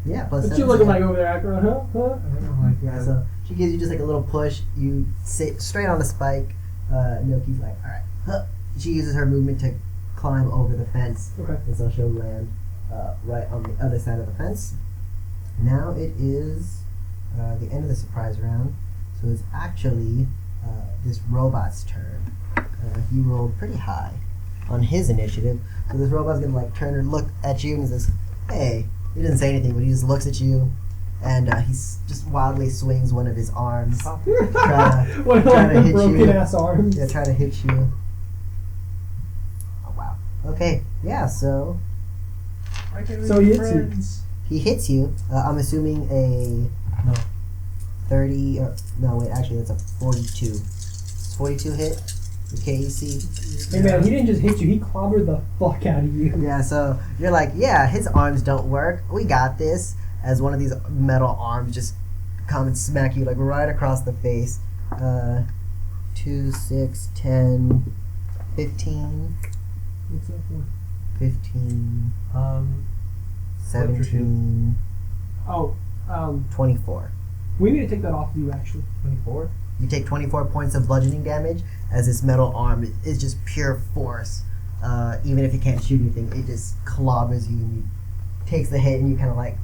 Yeah, plus But you 7. looking like over there, Akron, huh? Huh? I don't know, like Yeah, so she gives you just like a little push. You sit straight on the spike. Noki's like, all right. Huh. She uses her movement to climb over the fence, Okay. and so she'll land right on the other side of the fence. Now it is the end of the surprise round, so it's actually this robot's turn. He rolled pretty high on his initiative, so this robot's gonna like turn and look at you and he says, "Hey." He doesn't say anything, but he just looks at you, and he just wildly swings one of his arms. Oh. One of try to the hit broken you. ass arms. Yeah, try to hit you. Oh wow. Okay. Yeah. So I can So make he hits you. friends. he hits you. I'm assuming a No. 30. No, wait. Actually, that's a 42. It's 42 hit. The KEC. Hey man, he didn't just hit you, he clobbered the fuck out of you. Yeah. So you're like, yeah, his arms don't work. We got this. As one of these metal arms just come and smack you like right across the face. 2, 6, 10, 15, What's that for? 15, Um, 17, Oh, 24. we need to take that off of you actually. 24. You take 24 points of bludgeoning damage as this metal arm is just pure force. Even if it can't shoot anything, it just clobbers you and you takes the hit and you kind of like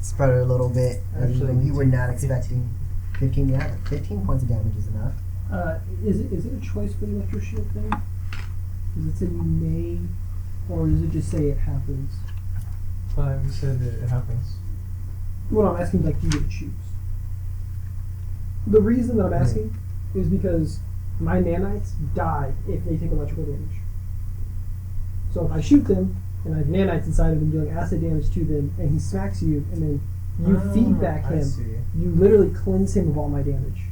spread it a little bit. Actually, And you were not 15. expecting 15. Yeah, 15 points of damage is enough. Is it a choice for the electro shield thing? Does it say you may, or does it just say it happens? We said it happens. What I'm asking is like, do you get to choose? The reason that I'm asking is because my nanites die if they take electrical damage. So if I shoot them and I have nanites inside of them dealing acid damage to them, and he smacks you, and then you feedback I him, see. you literally cleanse him of all my damage.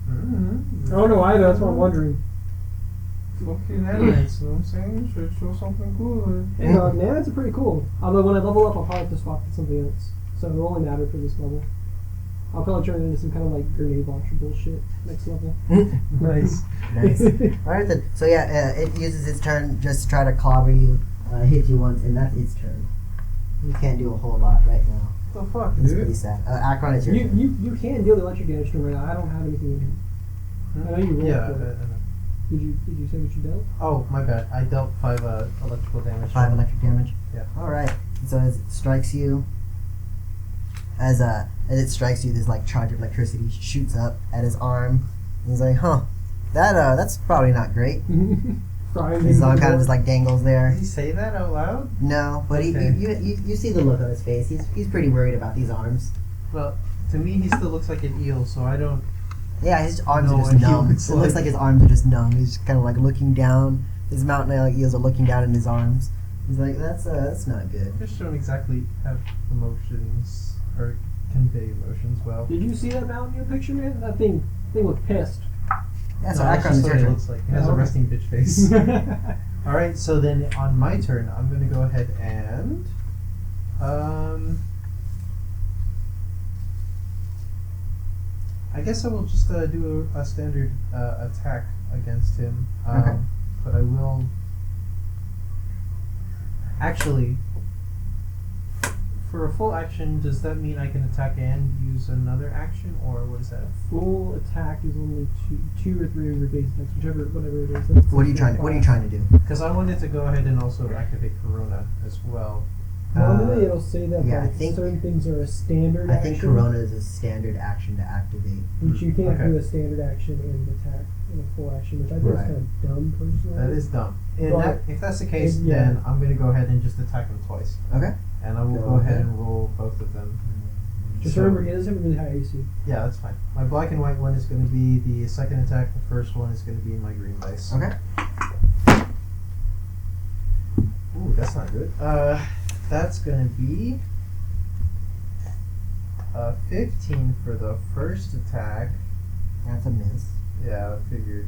Mm-hmm. I don't know either. That's what I'm wondering. Okay, that makes no sense. Should show something cooler. And nanites are pretty cool. Although when I level up, I'll probably have to swap to something else. So it'll only matter for this level. I'll probably turn it into some kind of like grenade launcher bullshit next level. Nice. Nice. Alright then. So yeah, it uses its turn just to try to clobber you, hit you once, and that's its turn. You can't do a whole lot right now. What the fuck, It's dude? pretty sad. Akron, it's your You, turn. you can deal electric damage to him right now. I don't have anything in him. I know you rolled Yeah. for it. Did you say what you dealt? Oh, my bad. I dealt 5 electrical damage. 5 electric damage. Yeah. Alright. So as it strikes you, as it strikes you, this like charge of electricity shoots up at his arm. And he's like, huh, that's probably not great. His arm kind of just like dangles there. Did he say that out loud? No, but Okay. you see the look on his face. He's pretty worried about these arms. Well, to me, he still looks like an eel, so I don't Yeah, his arms know are just what he numb. looks It looks like. like his arms are just numb. He's just kind of like looking down. His mountain eels are looking down in his arms. He's like, that's not good. Fish don't exactly have emotions or convey emotions well. Did you see that mountain eel picture, man? That thing looked pissed. Yeah, so No, that's Akron, just it's what your it turn. looks like. It has Oh, a okay. resting bitch face. All right, so then on my turn, I'm gonna go ahead and I guess I will just do a standard attack against him. Okay. But I will actually. For a full action, does that mean I can attack and use another action, or what is that? Full attack is only two or three of your base attacks, whatever it is. That's What are you trying to do? Because I wanted to go ahead and also activate Corona as well. Normally it'll say that yeah, I like, think- certain things are a standard I action. think Corona is a standard action to activate. Which you can't Okay. do a standard action and attack in a full action, which I think Right. is kind of dumb personally. That is dumb. But- If that's the case, yeah. then I'm going to go ahead and just attack him twice. Okay. And I will Go go ahead ahead. and roll both of them. Just So- remember, he doesn't have a really high AC. Yeah, that's fine. My black and white one is going to be the second attack. The first one is going to be my green dice. Okay. Ooh, that's not good. That's going to be 15 for the first attack. That's a miss. Yeah, I figured.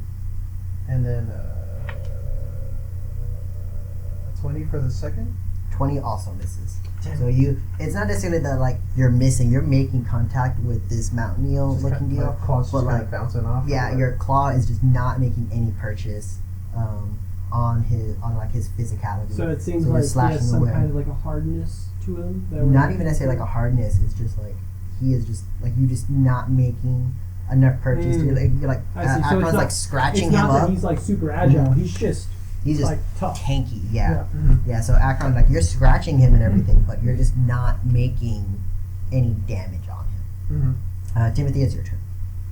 And then 20 for the second. 20 also misses. Damn. So it's not necessarily that like you're missing. You're making contact with this mountain eel Just looking kind of, deal. my claw's but just kind like of bouncing off. yeah, or- your claw is just not making any purchase on his physicality. So it seems So you're like he slashing has some away. kind of like a hardness to him. That Not even necessarily like a hardness. It's just like he is just like you just not making enough purchase. Mm. You're like I see. So it's Akron's not- like scratching It's him not that up. he's like super agile. Mhm. He's just He's just like tough. tanky. Yeah. Mhm. Yeah. So Akron, like you're scratching him and everything, but you're just not making any damage on him. Mhm. Timothy, it's your turn.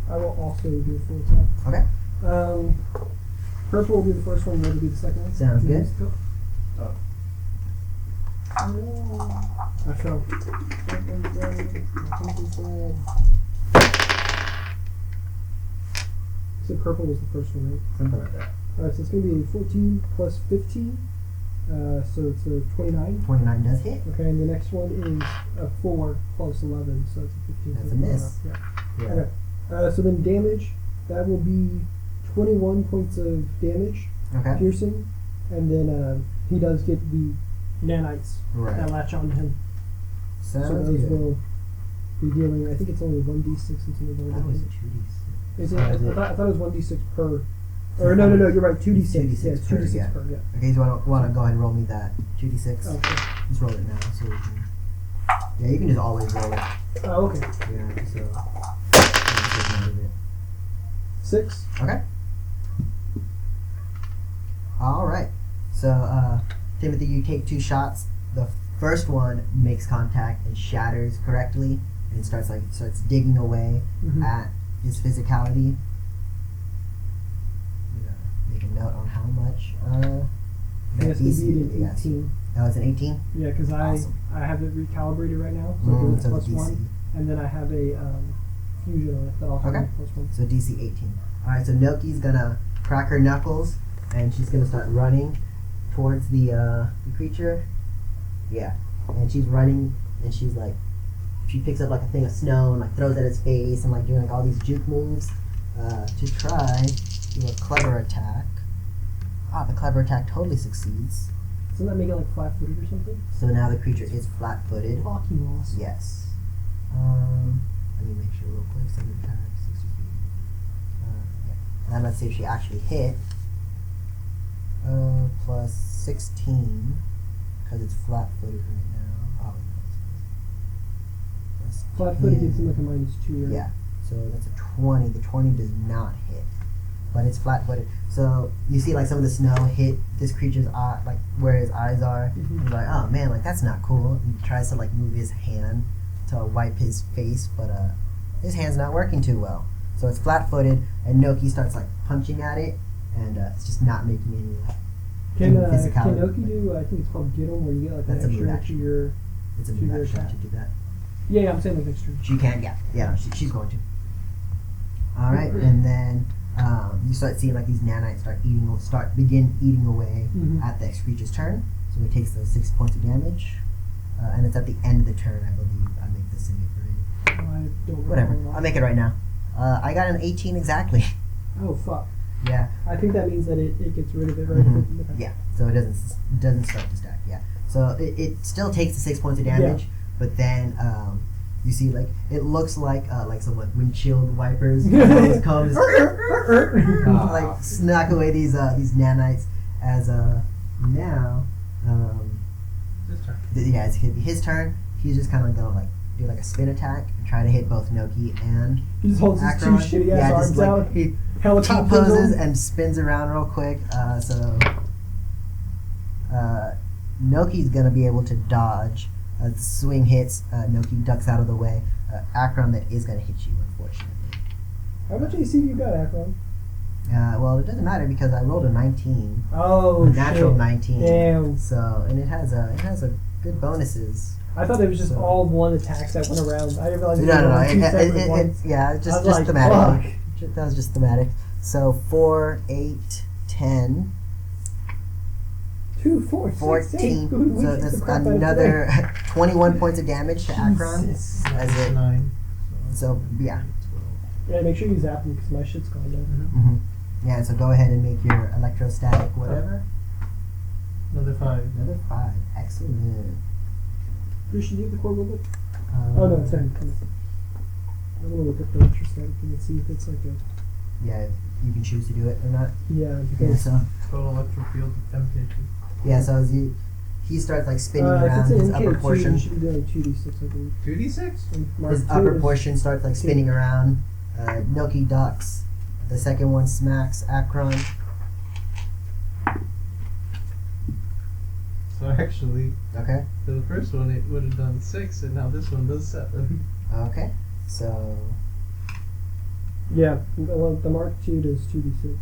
I will also do a full attack. Okay. Purple will be the first one. Red will be the second one. Sounds good. Go. Oh. I fell. So purple was the first one, right? Something like that. Alright, so it's going to be 14 plus 15. So it's a 29. 29 does hit. Okay, and the next one is a 4 plus 11, so it's a 15. That's so a miss. Yeah. Yeah. Okay. So then damage, that will be 21 points of damage, Okay. piercing, and then he does get the nanites that Right. latch onto him. So Sounds those good. will be dealing, I think it's only 1d6 instead of That was 1d6. 2d6. Is it? Oh, I is it? thought it was 1d6 per. Or no, you're right, 2d6. 2d6 Yeah, it's per, 2d6 yeah. per, yeah. Okay, so you want to go ahead and roll me that 2d6? Okay. Just roll it now so we can. Yeah, you can just always roll it. Oh, okay. Yeah, so. Just take note of it. 6. Okay. All right. So, Timothy, you take 2 shots. The first one makes contact and shatters correctly, and starts digging away Mhm. at his physicality. I'm gonna make a note on how much. It has to DC beat an yes. 18. Oh, it's an 18. Yeah, because Awesome. I have it recalibrated right now, so it's So plus the DC. 1, and then I have a fusion on it that also Okay. has plus 1. So DC 18. All right. So Noki's gonna crack her knuckles, and she's gonna start running towards the creature. Yeah, and she's running, and she's like, she picks up like a thing of snow and like throws it at his face and like doing like all these juke moves to try do a clever attack. Ah, the clever attack totally succeeds. Doesn't that make it like flat-footed or something? So now the creature is flat-footed. Fucking awesome. Yes. Let me make sure real quick. 7 attack, 60 feet. Yeah. And let's see if she actually hit. Plus 16, because it's flat-footed right now. Oh, no. Plus Flat-footed 10. gives him like a -2, right? Yeah. So that's a 20. The 20 does not hit. But it's flat-footed. So you see like some of the snow hit this creature's eye, like where his eyes are. Mhm. He's like, oh man, like that's not cool. And he tries to like move his hand to wipe his face, but his hand's not working too well. So it's flat-footed, and Noki starts like punching at it, and it's just not making any like. Can physicality. Noki do, I think it's called Get 'em, where you get like That's a an move extra to action. your... It's a to move your action attack. to do that. Yeah, I'm saying like next turn. She can, yeah, no, she's going to. All right, and then you start seeing like these nanites begin eating away at the creature's turn. So it takes those 6 points of damage, and it's at the end of the turn, I believe. I make this save for you. I don't Whatever, know. I'll make it right now. I got an 18 exactly. Oh fuck! Yeah, I think that means that it gets rid of it, right? Mhm. Okay. yeah. So it doesn't start to stack. Yeah. So it still takes the 6 points of damage, but then you see like it looks like some like windshield wipers comes like snack away these nanites as now. This turn. Yeah, it's gonna be his turn. He's just kind of gonna like do like a spin attack and try to hit both Noki and He just holds his two Akron. shitty Yeah, ass just arms like out. he Helicopters T-poses him. and spins around real quick. So Noki's gonna be able to dodge. The swing hits. Noki ducks out of the way. Akron that is gonna hit you, unfortunately. How much AC you got, Akron? Well, it doesn't matter because I rolled a 19, Oh, a natural shit. 19. Damn. So and it has a good bonuses. I thought it was just So- all one attacks that went around. I didn't realize No, it was no, only two separate ones. yeah, I just was like, thematic. That was just thematic. So 4, 8, 10, 2, 4, 6, 14. 8. So that's another 21 points of damage to Akron. Jesus. As it, 9. so yeah. Yeah, make sure you zap me because my shit's gone now. hmm Yeah, so go ahead and make your electrostatic whatever. Another 5. Another 5. Excellent. Christian, do you have the core rulebook? Oh no, it's done. I'm gonna look up the electrostatic and see if it's like a Yeah, you can choose to do it or not. yeah Yeah, because so Total electric field of 10 pitches. yeah, so as he starts like spinning if around it's an his NK2, upper portion. you should be doing 2d6, I believe. 2d6? And Mark His II upper is- portion starts like spinning around. Noki ducks. The second one smacks Akron. So actually, Okay. for the first one it would have done 6, and now this one does 7. Okay. So Yeah, the Mark II does 2d6.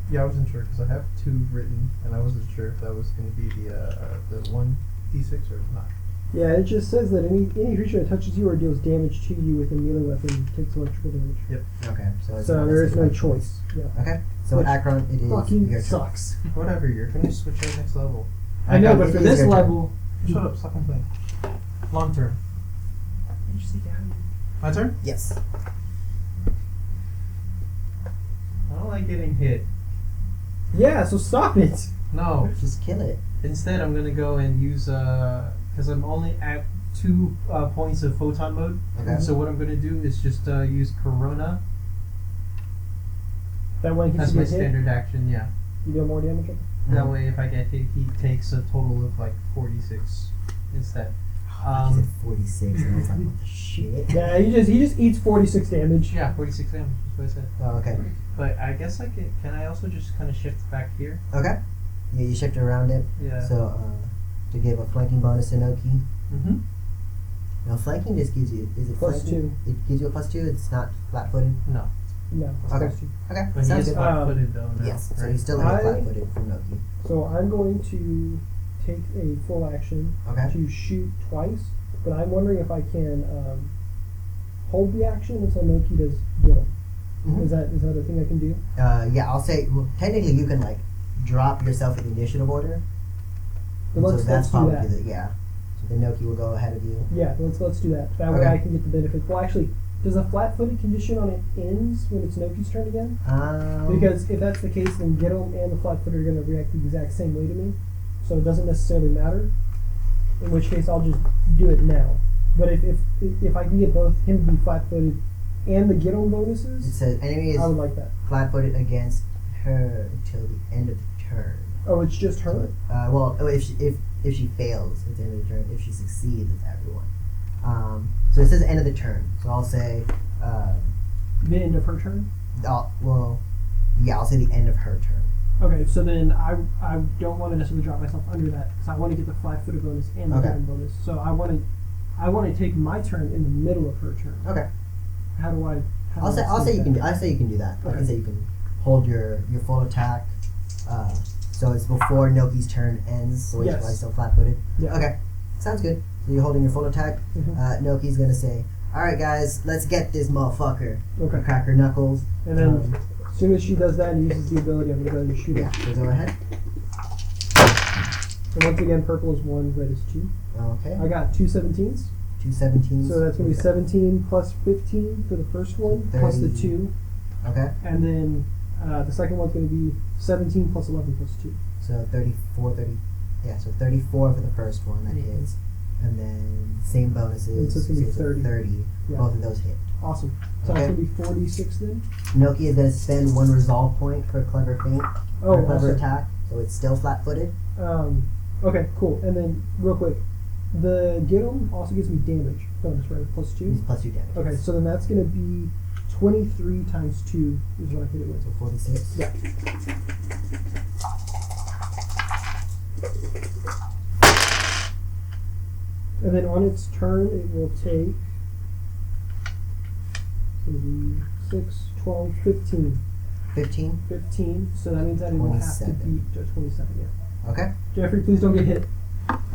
Yeah, I wasn't sure because I have 2 written, and I wasn't sure if that was going to be the 1d6 or not. Yeah, it just says that any creature that touches you or deals damage to you with a melee weapon takes electrical damage. okay. So it's So not there a is no second choice. Yeah. Okay. So Which Akron, it is Fucking your turn. sucks. Whatever, you're going to switch to the next level. I know, Akron, but it for is this your turn. level, Shut up, stop complaining. Long turn. My turn? Yes. I don't like getting hit. yeah. So stop it. No. Just kill it. Instead, I'm going to go and use, because I'm only at 2 points of photon mode. Okay. So what I'm going to do is just use Corona. That way he That's can my get hit. standard action, yeah. You deal more damage. That way, if I get hit, he takes a total of like 46 instead. He said 46, and I was like, what the shit? Yeah, he just eats 46 damage. Yeah, 46 damage is what I said. Oh, okay. But I guess I can I also just kind of shift back here? Okay. Yeah, you shift around it. Yeah. So to give a flanking bonus to Noki. Mm-hmm. Now flanking just gives you is it Plus flanking? 2. It gives you a +2. It's not flat-footed. No. No. it's Okay. plus 2. Okay. But he Sounds is good. flat-footed though now. Yes. So right? he's still flat-footed from Noki. So I'm going to take a full action Okay. to shoot twice, but I'm wondering if I can hold the action until Noki does get him. Mhm. Is that a thing I can do? Yeah, I'll say. Well, technically, you can like drop yourself in the initiative order. But And let's so that's do probably that. yeah. So then Noki will go ahead of you. Yeah, let's do that. That way Okay. I can get the benefit. Well, actually, does a flat-footed condition on it ends when it's Noki's turn again? Because if that's the case, then Gittle and the flat-footed are going to react the exact same way to me, so it doesn't necessarily matter. In which case, I'll just do it now. But if I can get both him to be flat-footed and the Gittle it bonuses, says enemy is I would like that. flat-footed against her until the end of the turn. Oh, it's just her. So, well, if she fails, it's the end of the turn. If she succeeds, it's everyone. So it says end of the turn. So I'll say, The end of her turn. I'll say the end of her turn. Okay, so then I don't want to necessarily drop myself under that because I want to get the flat-footed bonus and the Okay. Gittle bonus. So I want to take my turn in the middle of her turn. Okay. How do I? How I'll do I say sync you can. that? I say you can do that. I Okay. can say you can hold your full attack. So it's before Noki's turn ends. So Yes. he's still flat-footed. Yeah. Okay. Sounds good. So you're holding your full attack. Mhm. Noki's gonna say, Alright guys, let's get this motherfucker. Okay. Crack her knuckles. And then as soon as she does that and uses the ability, I'm gonna go ahead and shoot Yeah, her. so go ahead. And once again, purple is 1, red is 2. Okay. I got 2 17s. 2 17s. So that's gonna be 17 plus 15 for the first one, plus the 30. 2. Okay. And then the second one's gonna be 17 plus 11 plus 2. So 34, 30. Yeah, so 34 for the first one, that hits. And then same bonuses. And so it's gonna be so 30. 30. Yeah. Both of those hit. Awesome. So Okay. that's gonna be 46 then. Noki is going to spend 1 resolve point for a clever feint. Oh, or a clever awesome. attack. So it's still flat footed. Okay, cool. And then real quick, the get 'em also gives me damage bonus, right? Plus 2. He's plus 2 damage. Okay, so then that's gonna be 23 times 2 is what I hit it with. So 46. Yeah. And then on its turn, it will take 6, 12, 15. 15. 15. So that means that it will have to 27. beat 27, yeah. Okay. Jeffrey, please don't get hit.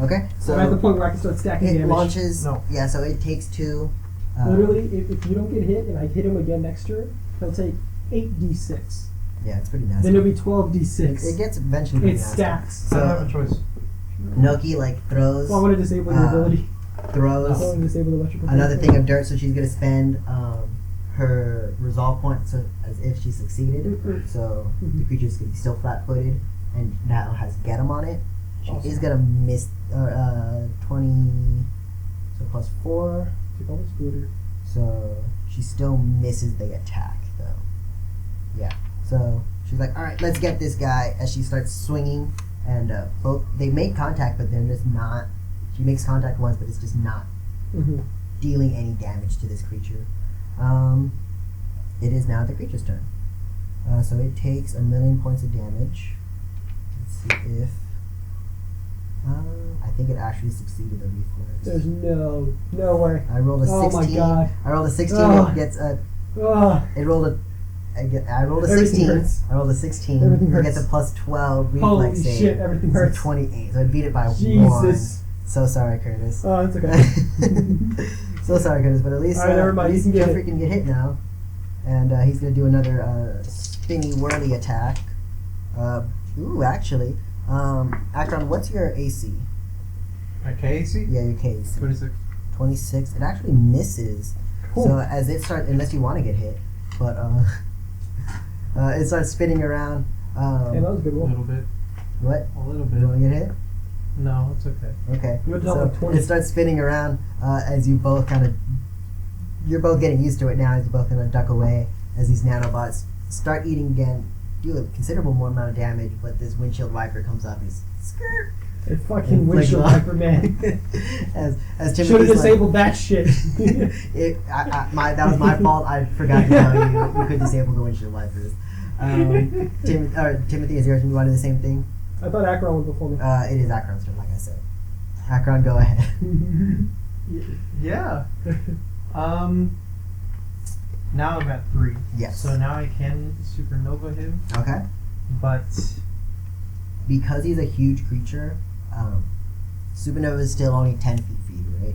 Okay. So I'm at the point where I can start stacking it damage. launches. No. Yeah, so it takes 2. Literally, if you don't get hit and I hit him again next turn, he'll take 8d6. Yeah, it's pretty nasty. Then it'll be 12d6. It gets eventually pretty It nasty. stacks. I don't have So a choice. Noki like throws Well, I want to disable your ability. I throws want to disable the electrical. another thing of dirt, so she's gonna spend her resolve point so as if she succeeded. So the creature's gonna be still flat footed and now has get 'em on it. She Awesome. is gonna miss 20, so plus 4. Take all the scooter. So she still misses the attack though. Yeah. So she's like, all right, let's get this guy. As she starts swinging, and both they make contact, but they're just not. She makes contact once, but it's just not Mm-hmm. dealing any damage to this creature. It is now the creature's turn. So it takes 1,000,000 points of damage. Let's see if. I think it actually succeeded the reflex. There's no way. I rolled a 16. Oh my god. I rolled a 16. Ugh. It gets a. Ugh. It rolled a. I rolled a Everything 16. hurts. I rolled a 16. Everything It gets a hurts. plus 12 reflex Holy save. shit, everything So hurts. 28. So I beat it by 1. Jesus. So sorry, Curtis. Oh, it's okay. So sorry, Curtis, but at least, Alright, never mind, at least you can get Jeffrey hit. can get hit now. And he's going to do another spinny whirly attack. Actually. Akron, what's your AC? Okay, see? Yeah, your KC. 26. 26. It actually misses. Cool. So as it starts, unless you want to get hit, but it starts spinning around. Hey, that was a good A roll. little bit. What? A little You want bit. to get hit? No, it's okay. Okay. You went down So like 20. it starts spinning around as you both you're both getting used to it now as you both kind of duck away as these nanobots start eating again, do a considerable more amount of damage, but this windshield wiper comes up and it's skirt. It fucking And windshield flicks off. wiper, man. as Should have Timothy's like, disabled that shit. that was my fault. I forgot to tell you you could disable the windshield wipers. Timothy, is yours? You want to do the same thing? I thought Akron went before me. It is Akron's turn, like I said. Akron, go ahead. Yeah. Now I'm at 3. Yes. So now I can supernova him, Okay. but Because he's a huge creature, Supernova is still only 10 feet for you, right?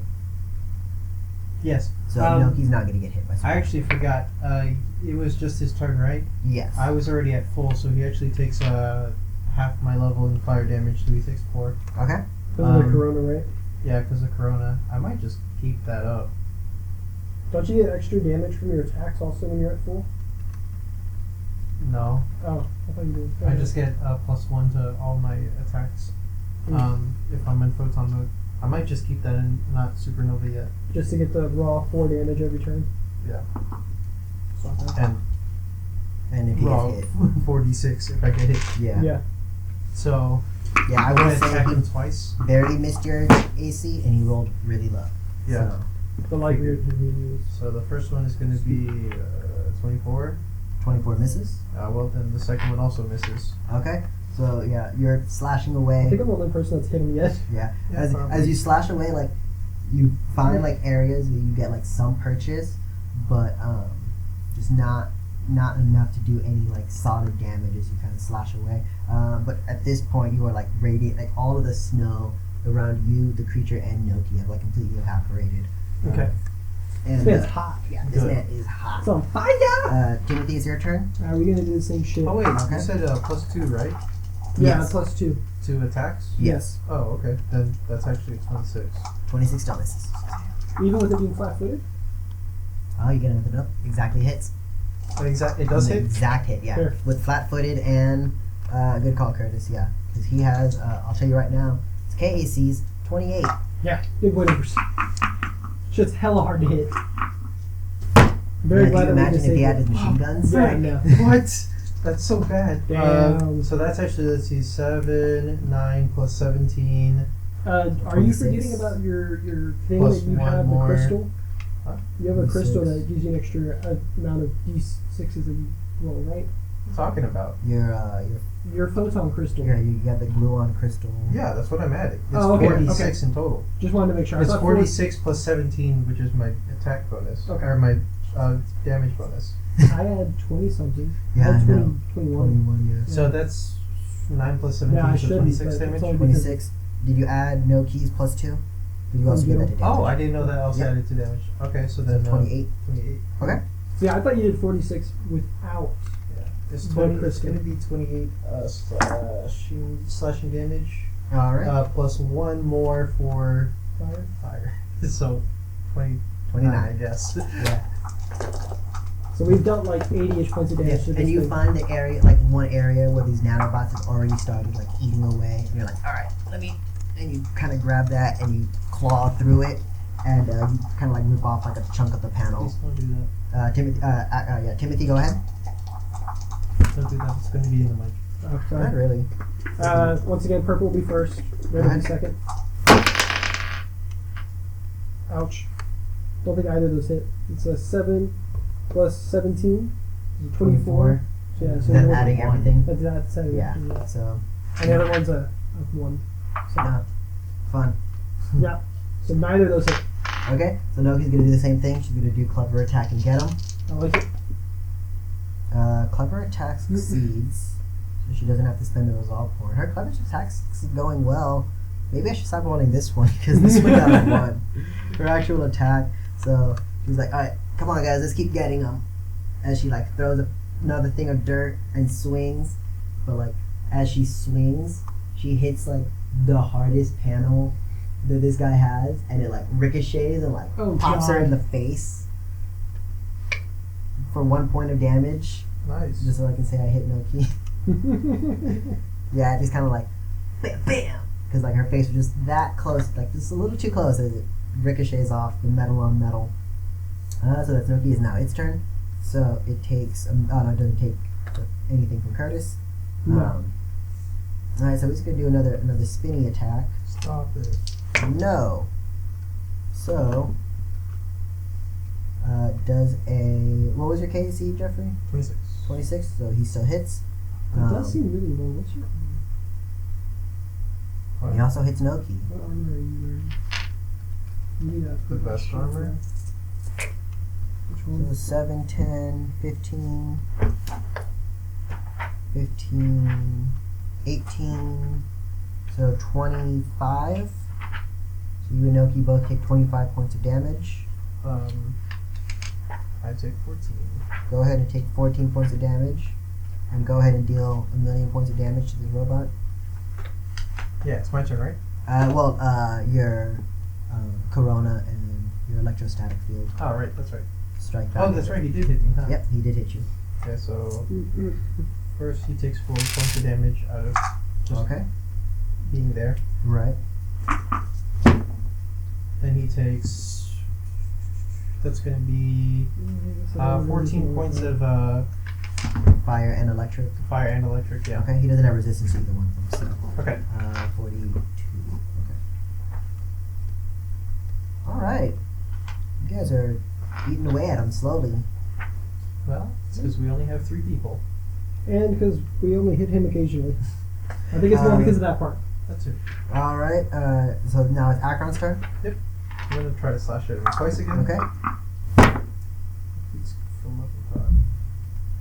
yes. So no, he's not going to get hit by Supernova. I actually forgot. It was just his turn, right? Yes. I was already at full, so he actually takes half my level in fire damage, so he takes 4. Okay. Because of the corona, right? Yeah, because of Corona. I might just keep that up. Don't you get extra damage from your attacks also when you're at full? No, Oh, I thought you did. I just get +1 to all my attacks if I'm in photon mode. I might just keep that in, not supernova yet. Just to get the raw 4 damage every turn. Yeah. So, okay. And And if he raw gets hit. 4d6 if I get hit. Yeah. Yeah. So Yeah, I I'm will gonna say attack him he twice. barely missed your AC and he rolled really low. Yeah. So, The light weird reviews. So the first one is going to be 24. 24 misses. Well, then the second one also misses. Okay. So yeah, you're slashing I away. think I'm the only person that's hit him yet. Yeah. Yeah, As probably. you slash away, like you find like areas where you get like some purchase, but just not enough to do any like solid damage as you kind of slash away. But at this point, you are like radiant. Like all of the snow around you, the creature, and Noki have like completely evaporated. Okay. And, This man's hot. Yeah, this Good. man is hot. It's on fire! Timothy, it's your turn. Are we gonna do the same shit? Oh wait, Okay. you said +2, right? Yeah, Yes. +2. 2 attacks? Yes. Oh, okay. Then that's actually 26. 26 still misses. Even with it being flat-footed? Oh, you get it up. Exactly hits. It does hit? Exact hit, yeah. Fair. With flat-footed and good call, Curtis. Yeah, because he has. I'll tell you right now. His KAC's 28. Yeah. Big boy numbers. Shit's hella hard to hit. Very Yeah, glad can you that we imagine if he had his disabled machine it. guns? Yeah, no. What? That's so bad. Damn. So that's actually, let's see, 7, 9 plus 17. Are you 26. forgetting about your thing Plus that you one have, the more. crystal? Huh? You have a 26. crystal that gives you an extra amount of d6s that you roll, right? What are you talking about? Your photon crystal. You got the glue-on crystal. Yeah, that's what I'm adding. It's Oh, okay, 46 in total. Just wanted to make sure. I It's thought 46 plus 17, which is my attack bonus. Okay. Or my damage bonus. I had 20 something. Yeah, I had I know. 21. 21, yeah. So that's 9 plus 17, Yeah, I so shouldn't, 26 but it's damage? only- 26. Did you add no keys plus 2? Did you also get that to damage? Oh, I didn't know that also Yep. added to damage. Okay, so So then 28. 28. Okay. So yeah, I thought you did 46 without. Yeah. It's The 20. It's crystal. going to be 28 slashing damage. All right. Plus 1 more for Fire. fire. So 29, 29. I guess. Yeah. So we've dealt like 80-ish points of Yeah, damage to this and you thing. find the area, like one area where these nanobots have already started like eating away, and you're like, all right, let me, and you kind of grab that and you claw through it, and you kind of like rip off like a chunk of the panel. Please don't do that. Timothy, go ahead. Don't do that. It's going to be in the mic. Oh, Not sorry. really. Once again, purple will be first. Red will be ahead. second. Ouch. Don't think either of those hit. It's a 7 plus 17. 24. Yeah, so Then you're adding one. everything. That's 7. Yeah. So And the other one's a 1. So, yeah, fun. yeah. So neither of those hit. Okay, so Noki's gonna do the same thing. She's gonna do clever attack and get him. I like it. Clever attack succeeds, so she doesn't have to spend the resolve point. Her clever attack's going well. Maybe I should stop rolling this one because this one got a 1. Her actual attack. So she's like, all right, come on guys, let's keep getting them. As she like throws another thing of dirt and swings, but like as she swings, she hits like the hardest panel that this guy has, and it like ricochets and like pops her in the face for 1 point of damage. Nice. Just so I can say I hit Noki. Yeah, it just kind of like bam, bam, because like her face was just that close, like just a little too close as it ricochets off the metal on metal. So that's Noki. Is now its turn. So it takes. Oh no, it doesn't take anything from Curtis. No. All right, so we're just gonna do another spinny attack. Stop it. No. So does a what was your KC, Jeffrey? 26. 26. So he still hits. It does seem really low. What's your He also hits Noki. what armor are you wearing? You need a The best armor? Which So one? 7, 10, 15, 15, 18, so 25. So you and Noki both take 25 points of damage. I take 14. Go ahead and take 14 points of damage. And go ahead and deal 1,000,000 points of damage to this robot. Yeah, it's my turn, right? Your Corona and your electrostatic field Oh, right, that's right. strike back. Oh, that's right, he did hit me, huh? Yep, he did hit you. Okay, so first he takes 4 points of damage out of just Okay, being there. right. Then he takes. That's going to be 14 points of Fire and electric. fire and electric, yeah. Okay, he doesn't have resistance to either one of them, so. Okay. 42. Okay. Alright. You guys are eating away at him slowly. Well, it's because we only have 3 people. And because we only hit him occasionally. I think it's more because of that part. That's it. Alright, so now it's Akron's turn. I'm going to try to slash at him twice again. Okay. He's from up above.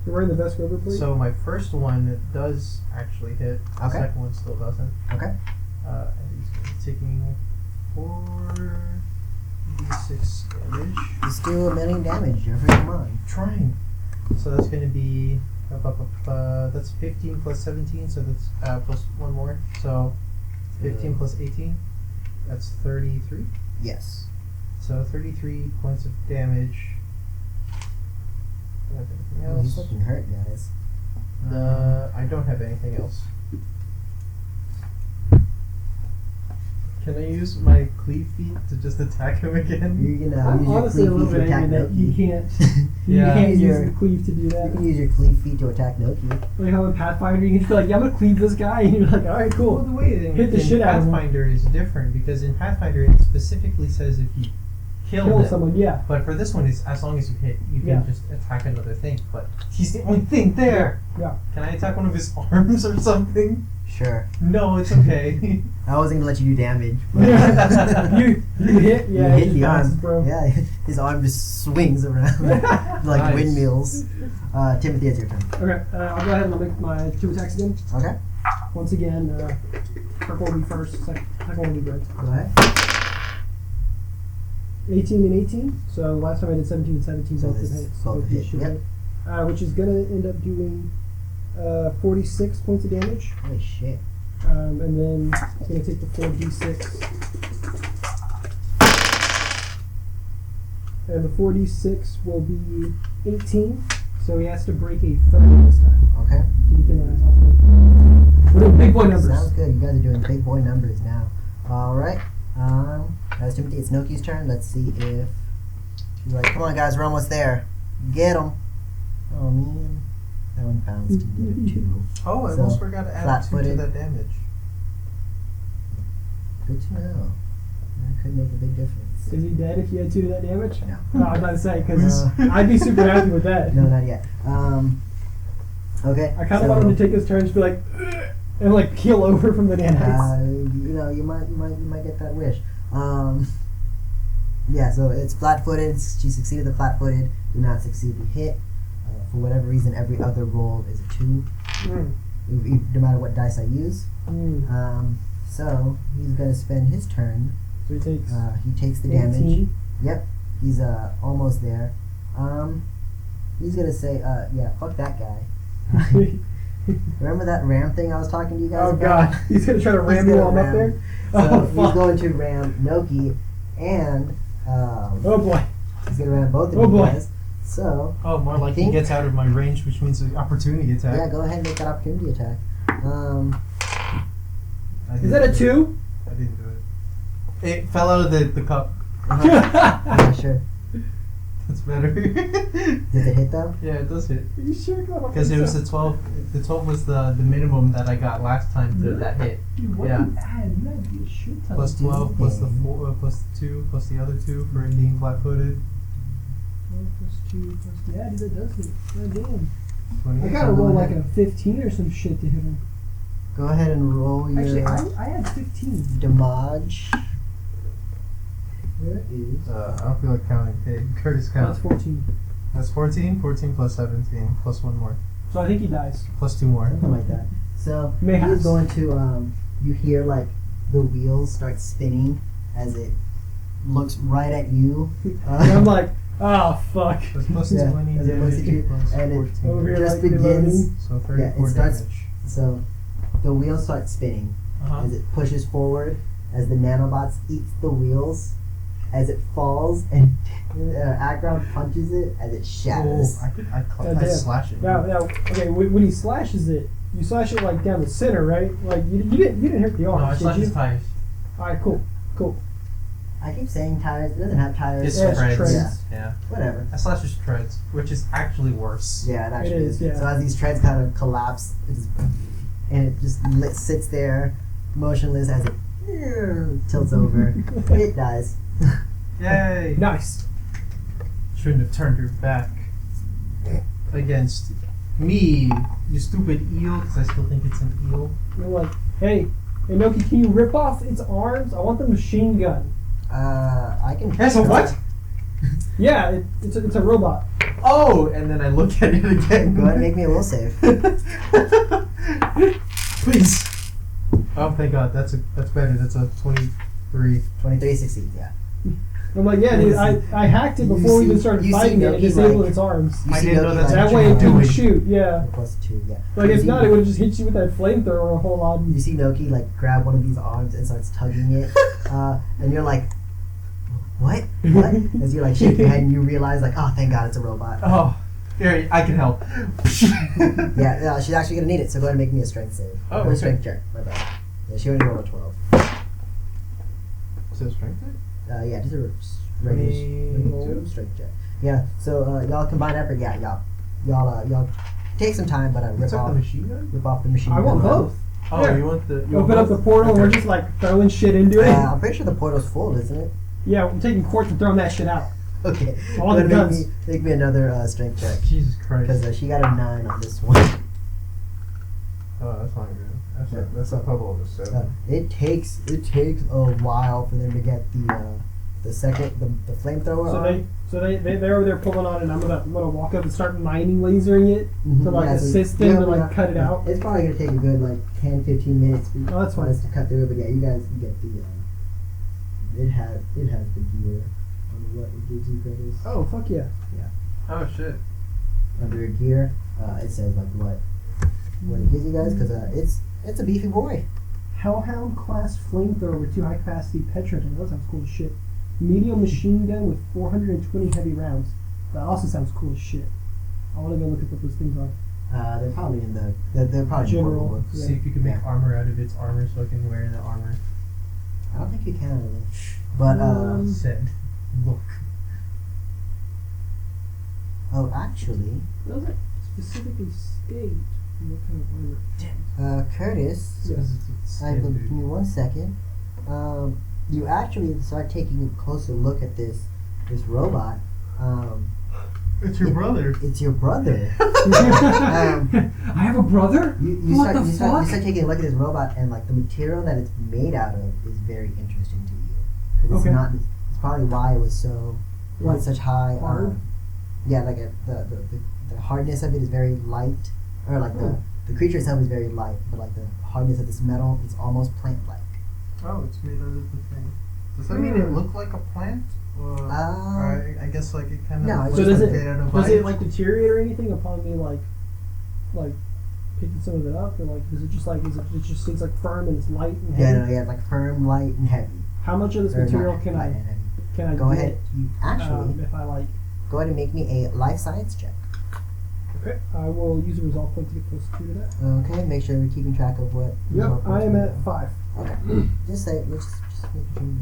You're wearing the best rubber plate? So my first one does actually hit. The Okay. second one still doesn't. Okay. And he's taking 4 2d6 damage. Just do 1,000,000 damage, Jeffrey. Come on. Trying. So that's going to be that's 15 plus 17, so that's plus one more. So 15 plus 18, that's 33. Yes. So 33 points of damage. Do I have anything Oh, he's else? looking hurt, guys. I don't have anything else. Can I use my cleave feet to just attack him again? You can I'm use your honestly a cleave little feet to bit attack angry that you Noki. can't. You Yeah. can't use Your- the cleave to do You that. can use your cleave feet to attack Noki. Like how in Pathfinder you can just be like, yeah, I'm gonna cleave this guy, and you're like, all right, Well, cool. the way Hit the shit out of him. Pathfinder is different because in Pathfinder it specifically says if you kill them. Someone, yeah. But for this one, it's as long as you hit, you can Yeah. just attack another thing. But he's the only thing there. Yeah. Can I attack one of his arms or something? Sure. No, it's okay. I wasn't gonna let you do damage. you hit, You yeah, it hit just the bounces, arm. bro. Yeah, his arm just swings around like Nice. windmills. Timothy, it's your turn. Okay, I'll go ahead and I'll make my 2 attacks again. Okay, Once again, purple will be first, second one will be red. go ahead. 18 and 18. So last time I did 17 and 17, So both this did hit. both these hit, should yep. hit. Which is gonna end up doing 46 points of damage. Holy shit. And then it's going to take the 4d6. And the 4d6 will be 18. So he has to break a 30 this time. Okay. To get the knives off. We're doing big boy numbers. Sounds good. You guys are doing big boy numbers now. Alright. That's Timothy. It's Noki's turn. Let's see if she's like, come on guys, we're almost there. Get him. Oh man. 7 pounds to get 2. Oh, I So, almost forgot to add 2 to flat-footed. that damage. Good to know. That could make a big difference. Is he dead if you had 2 to that damage? No. No, I was about to say, because No. I'd be super happy with that. No, not yet. Okay. I kind of want him to take his turn and just be like, "Ugh," and like keel over from the nanites. You might get that wish. Yeah. So it's flat-footed. She succeeded the flat-footed. Did not succeed the hit. For whatever reason, every other roll is a 2, no matter what dice I use. So he's gonna spend his turn. So he takes He takes the damage. 18. Yep. He's almost there. He's gonna say, yeah, fuck that guy. Remember that ram thing I was talking to you guys Oh about? god, he's going to try to He's ram you gonna while I'm up ram. there? So Oh he's fuck. going to ram Noki, and Oh boy. he's going to ram both of Oh, you boy. guys. So, Oh, more like he think- gets out of my range, which means an opportunity attack. yeah, go ahead and make that opportunity attack. I Is didn't that a do 2? it. I didn't do it. It fell out of the cup. Yeah, sure. That's better. Does it hit though? Yeah, it does hit. Are you sure? Because it was the 12. The 12 was the minimum that I got last time to Really? that hit. Dude, what Yeah. do you add? You add a shit ton. Plus do 12, plus the thing. 4, plus 2, plus the other 2 for it being flat-footed. 12 plus 2 plus... Yeah, dude, that does hit. God damn. 20. I gotta roll like a 15 or some shit to hit him. Go ahead and roll your Actually, I had 15. damage. Where is? I don't feel like counting. Hey, Curtis, count. That's 14. That's 14. 14 plus 17 plus 1 more. So I think he dies. Plus 2 more. Something like that. So Mayhaps. he's going to you hear like the wheels start spinning as it looks right at you. And I'm like, oh fuck. That's plus Yeah, 20 as it looks at you, damage plus and it 14. Over here, just like, begins. reloading. So Yeah, 34 it starts- damage. So the wheels start spinning Uh-huh. as it pushes forward, as the nanobots eats the wheels, as it falls, and Akron punches it as it shatters. Oh, I Goddamn. slash it. Now, okay, when he slashes it, you slash it like down the center, right? Like you didn't hurt the No, arm, I did slash you? his tires. All right, cool. I keep saying tires. It doesn't have tires. It's Yeah, it's treads. treads. Yeah, Yeah. whatever. I slash his treads, which is actually worse. Yeah, it actually is, yeah. So as these treads kind of collapse, and it just sits there, motionless as it tilts over. It dies. Yay! Nice. Shouldn't have turned her back against me, you stupid eel, because I still think it's an eel. You're like, hey, Noki, can you rip off its arms? I want the machine gun. I can. That's a what? Yeah, it's a robot. Oh, and then I look at it again. Go ahead and make me a will save. Please. Oh, thank God. That's better. That's a 23. 23 succeeds. Yeah. I'm like, yeah, dude, I hacked it You before we see- even started you see fighting it. It Noki, disabled like- its arms. You I see didn't know Noki, that's like, That what way you it were couldn't doing. shoot, yeah. +2, yeah. Like, You if see- not, it would have just hit you with that flamethrower a whole lot. You see Noki like grab one of these arms and starts tugging it, and you're like, "What? What?" As you like shake your head and you realize like, "Oh, thank God, it's a robot." Oh, here, I can help. Yeah, she's actually gonna need it. So go ahead and make me a strength save. Oh, Or a okay. strength check. My bad. Yeah, she already rolled a 12. Is it strength check? Yeah, just a regular 22? strength check. Yeah. So y'all combine effort. Yeah, y'all take some time, but Is rip that off the machine gun? the machine. I want gun. both. Oh, Yeah. you want the... You Open want up the both? portal and we're Okay. just like throwing shit into it. I'm pretty sure the portal's full, isn't it? Yeah, I'm taking quartz and throwing that shit out. Okay. I want the Go ahead and guns. make me another strength check Jesus Christ. because she got a 9 on this one. Oh, that's not good. That's, Yeah. that's a couple of a 7. It takes a while for them to get the flamethrower on. They're over there pulling on it, and I'm gonna walk up and start mining lasering it to like Yeah, so- assist them to like cut it out. It's probably gonna take a good like 10-15 minutes for Oh, that's for fine. us to cut through it. But yeah, you guys you get the it has the gear on what it gives you credits. Oh fuck yeah! Oh, shit. Under gear, it says like what it gives you guys because it's a beefy boy. Hellhound class flamethrower with 2 high capacity petrol. That sounds cool as shit. Medium machine gun with 420 heavy rounds. That also sounds cool as shit. I want to go look at what those things are. They're probably in the they're probably General. in the portal books. Yeah. See if you can make armor out of its armor so I can wear the armor. I don't think you can really. But Said, look. oh actually, It doesn't specifically state what kind of armor. Curtis. Yes. Give me 1 second. You actually start taking a closer look at this robot. It's your brother. It's your brother. I have a brother. You What start the you start fuck? taking a look at this robot, and like the material that it's made out of is very interesting to you. 'Cause it's Okay. not. It's probably why it was so Like, such high. hard? Yeah, like the hardness of it is very light, or like the creature itself is very light, but like the hardness of this metal is almost plant-like. Oh, it's made out of the thing. Does that mean it look like a plant? Or I guess like it kind of. no, it's So just does like it made out of does it ice. like deteriorate or anything upon me like picking some of it up, or like does it just like it just stays like firm and it's light and heavy? Yeah, like firm, light, and heavy. How much of this Or material not can light I and heavy. get? Go ahead. You actually If I like, go ahead and make me a life science check. okay, I will use a resolve point to get close to that. Okay, make sure we're keeping track of what. Yep, result I points am we at have. 5. Okay. Just make sure. Okay.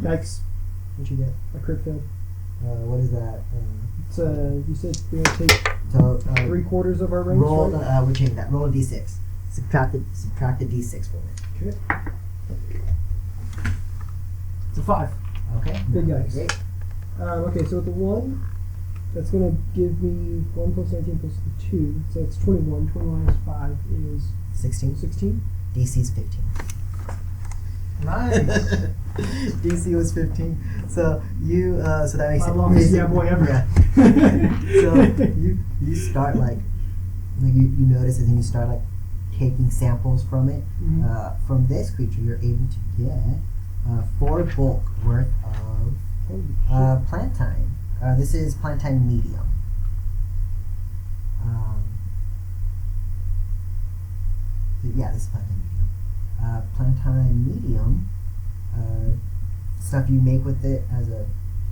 Yikes! What you get? I crit failed. What is that? It's you said we're gonna take So 3/4 of our range, roll. right? We're changing that. Roll a d6. Subtract the d6 from it. Okay. It's a 5. Okay. Big yikes. Great. Okay, so with the 1, that's going to give me 1 plus 19 plus the 2, so it's 21. 21 minus 5 is 16. 16. DC's 15. Nice. DC was 15. So you so that makes My it longest yeah boy ever. Yeah. So you start like you notice it and you start like taking samples from it. Mhm. From this creature you're able to get 4 bulk worth of Holy shit. plantain. This is plantain medium. Yeah, this is plantain medium. Plantain medium stuff you make with it has a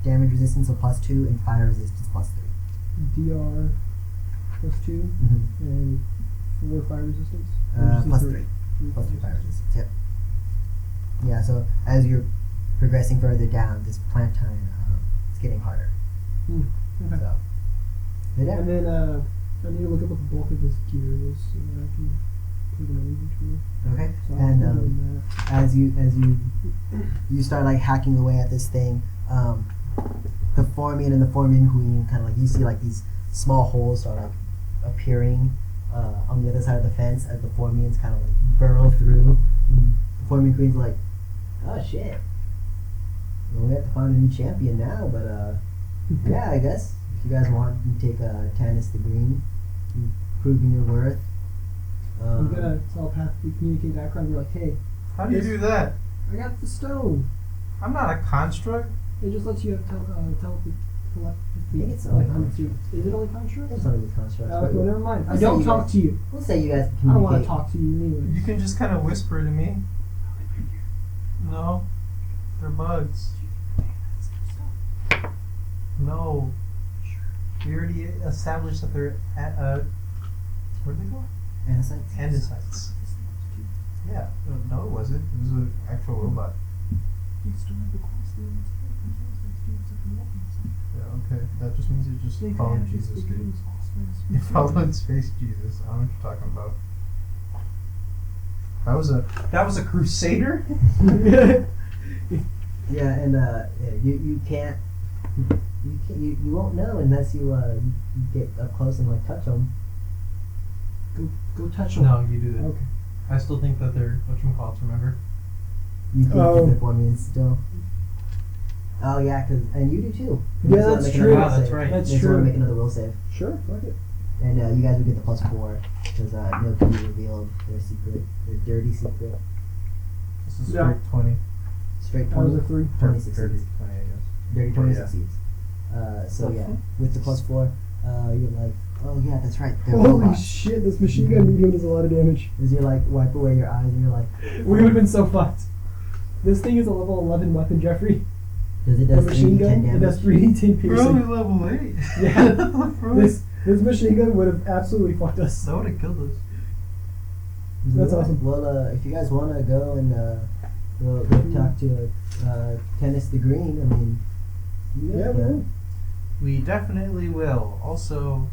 damage resistance of +2 and fire resistance +3. DR plus 2 Mm-hmm. and 4 fire resistance. Or just +3. three? +3 fire resistance. Yep. Yeah. So as you're progressing further down, this plantain is getting harder. Okay. So. Yeah. And then I need to look up what the bulk of this gear is so that I can put it in my inventory. Okay. So And I'll put it in that. as you start like hacking away at this thing, the Formian and the Formian Queen kind of like you see like these small holes start like appearing on the other side of the fence as the Formians kind of like burrow through. The Formian Queen's like, oh shit, well, we have to find a new champion now, but yeah, I guess if you guys want, you take Tannis the Green, you've proven your worth. I'm gonna telepathically communicate background and be like, hey, How do you do that? I got the stone. I'm not a construct. It just lets you have telepathy. I think it's Like, only is it only construct? It's not even construct. Okay, well, never mind. I Let's say don't you talk guys- to you. We'll say you guys can I don't want to communicate. talk to you anyway. You can just kind of whisper to me. No, they're bugs. No, we already established that they're where are they called? Andesites? Andesites. Yeah, no, it wasn't. It was an actual robot. Yeah, okay. That just means it just followed Jesus, dude. You followed Space Jesus. I don't know what you're talking about. That was a crusader? Yeah, and you can't you won't know unless you get up close and like touch them. Go touch them. No, you do that. Okay. I still think that they're whatchamacallits, remember? You think Oh. that they're Formians still. Oh yeah, and you do too. You Yeah, just wanna that's make true. another will Wow, that's save. right. That's You just wanna true. make another will save, Sure, fuck it. and you guys would get the +4 because no can be revealed. Their secret, their dirty secret. This is Yeah. straight 20. Straight That was 20. a 3. 20 Dirty succeeds. 20, I guess. Dirty 20 Yeah. succeeds. So yeah, with the +4, you're like, oh yeah, that's right. They're Holy robots. shit, this machine gun medium does a lot of damage. As you like wipe away your eyes and you're like, We would have been so fucked. This thing is a level 11 weapon, Jeffrey. does it The does machine 3d10 gun, it does damage? 3d10 piercing. level 8. Yeah. This machine gun would have absolutely fucked us. That would have killed us. That's awesome. Well, if you guys want to go and go talk to Kenneth the Green, I mean, you guys Yeah, can. well. We definitely will. Also,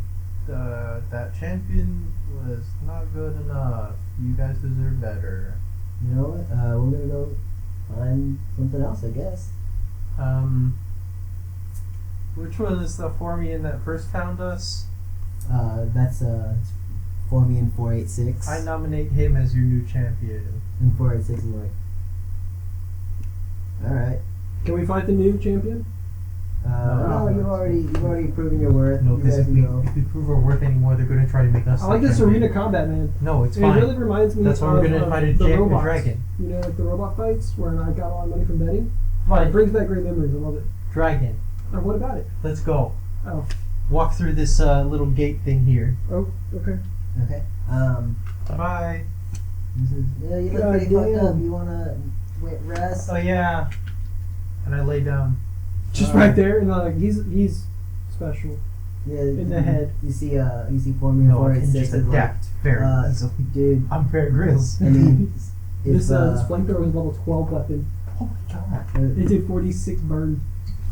that champion was not good enough. You guys deserve better. You know what? We're gonna go find something else, I guess. Which one is the Formian that first found us? That's Formian 486. I nominate him as your new champion. And 486 is like, all right. Can we fight the new champion? No, you've already proven your worth. No, You because guys if can we, go. if we prove our worth anymore, they're going to try to make us. I like the this champion. arena combat, man. No, it's It fine. really reminds me That's why we're of going to fight a the champion robots. dragon. You know, like the robot fights where I got a lot of money from betting. It Fine. brings back great memories. I love it. Dragon. Or what about it? Let's go. Oh. Walk through this little gate thing here. Oh, okay. Okay. Bye. This is, yeah, you look God pretty fucked up. damn. You wanna rest? Oh yeah. And I lay down. Just right there, and like he's special. Yeah. In the head. You see Formian No, I can 486 just is like, adapt very easily. dude. I'm Bear Grylls. I mean, if, This flamethrower is level 12 weapon. Oh my god. It did 46 burn.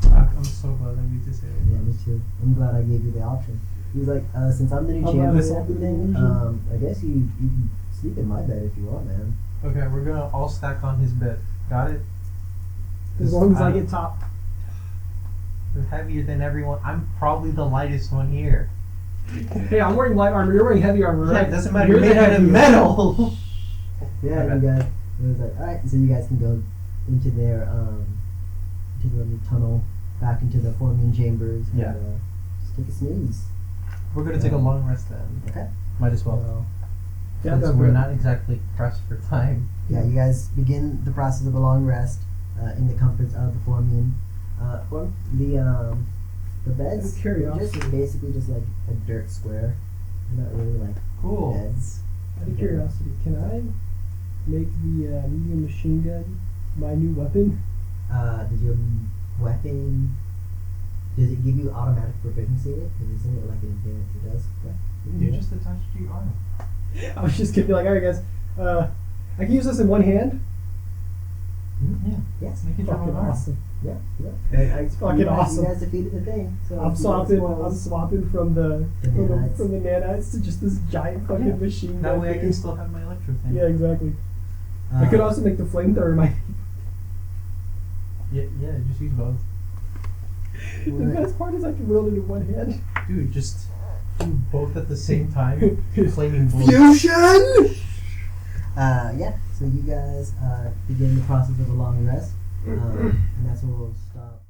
I'm so glad that we just yeah, me too. I'm glad I gave you the option. He's like, since I'm the new I'm champion glad I and saw the everything, illusion. I guess you can sleep in my bed if you want, man. Okay, we're gonna all stack on his bed. Got it? As long as I I'm- get top. You're heavier than everyone. I'm probably the lightest one here. Hey, I'm wearing light armor. You're wearing heavy armor, Yeah, right? it doesn't matter. You're You're made the out of heaviest. metal. Yeah, Okay. you guys. It was like, all right, so you guys can go into their into the little tunnel back into the Formian chambers. And, Yeah. just take a snooze. We're gonna take a long rest then. Okay. Might as well. So, Yeah, Since that's we're good. not exactly pressed for time. yeah, you guys begin the process of a long rest in the comforts of the Formian. The beds Out of are curiosity. just basically just like a dirt square. They're not really like Cool. beds. Out of curiosity, can I make the medium machine gun my new weapon? Did your weapon? Does it give you automatic proficiency in it? Because isn't it like an advantage? It does. Okay. You just attach it to your arm. I was just gonna be like, alright guys, I can use this in one hand. Yeah. Yes. Make it your Fucking own arm. awesome. Yeah. It's fucking you guys, awesome. You guys defeated the thing. So I'm swapping from the nanites. from the nanites to just this giant fucking Yeah. machine gun. That way I thing. can still have my electro thing. Yeah, exactly. I could also make the flamethrower my. Yeah, just use both. The best part is I can wield it in one hand. Dude, just do both at the same time. Flaming bullets. Fusion! Yeah. So you guys begin the process of a long rest, and that's where we'll stop.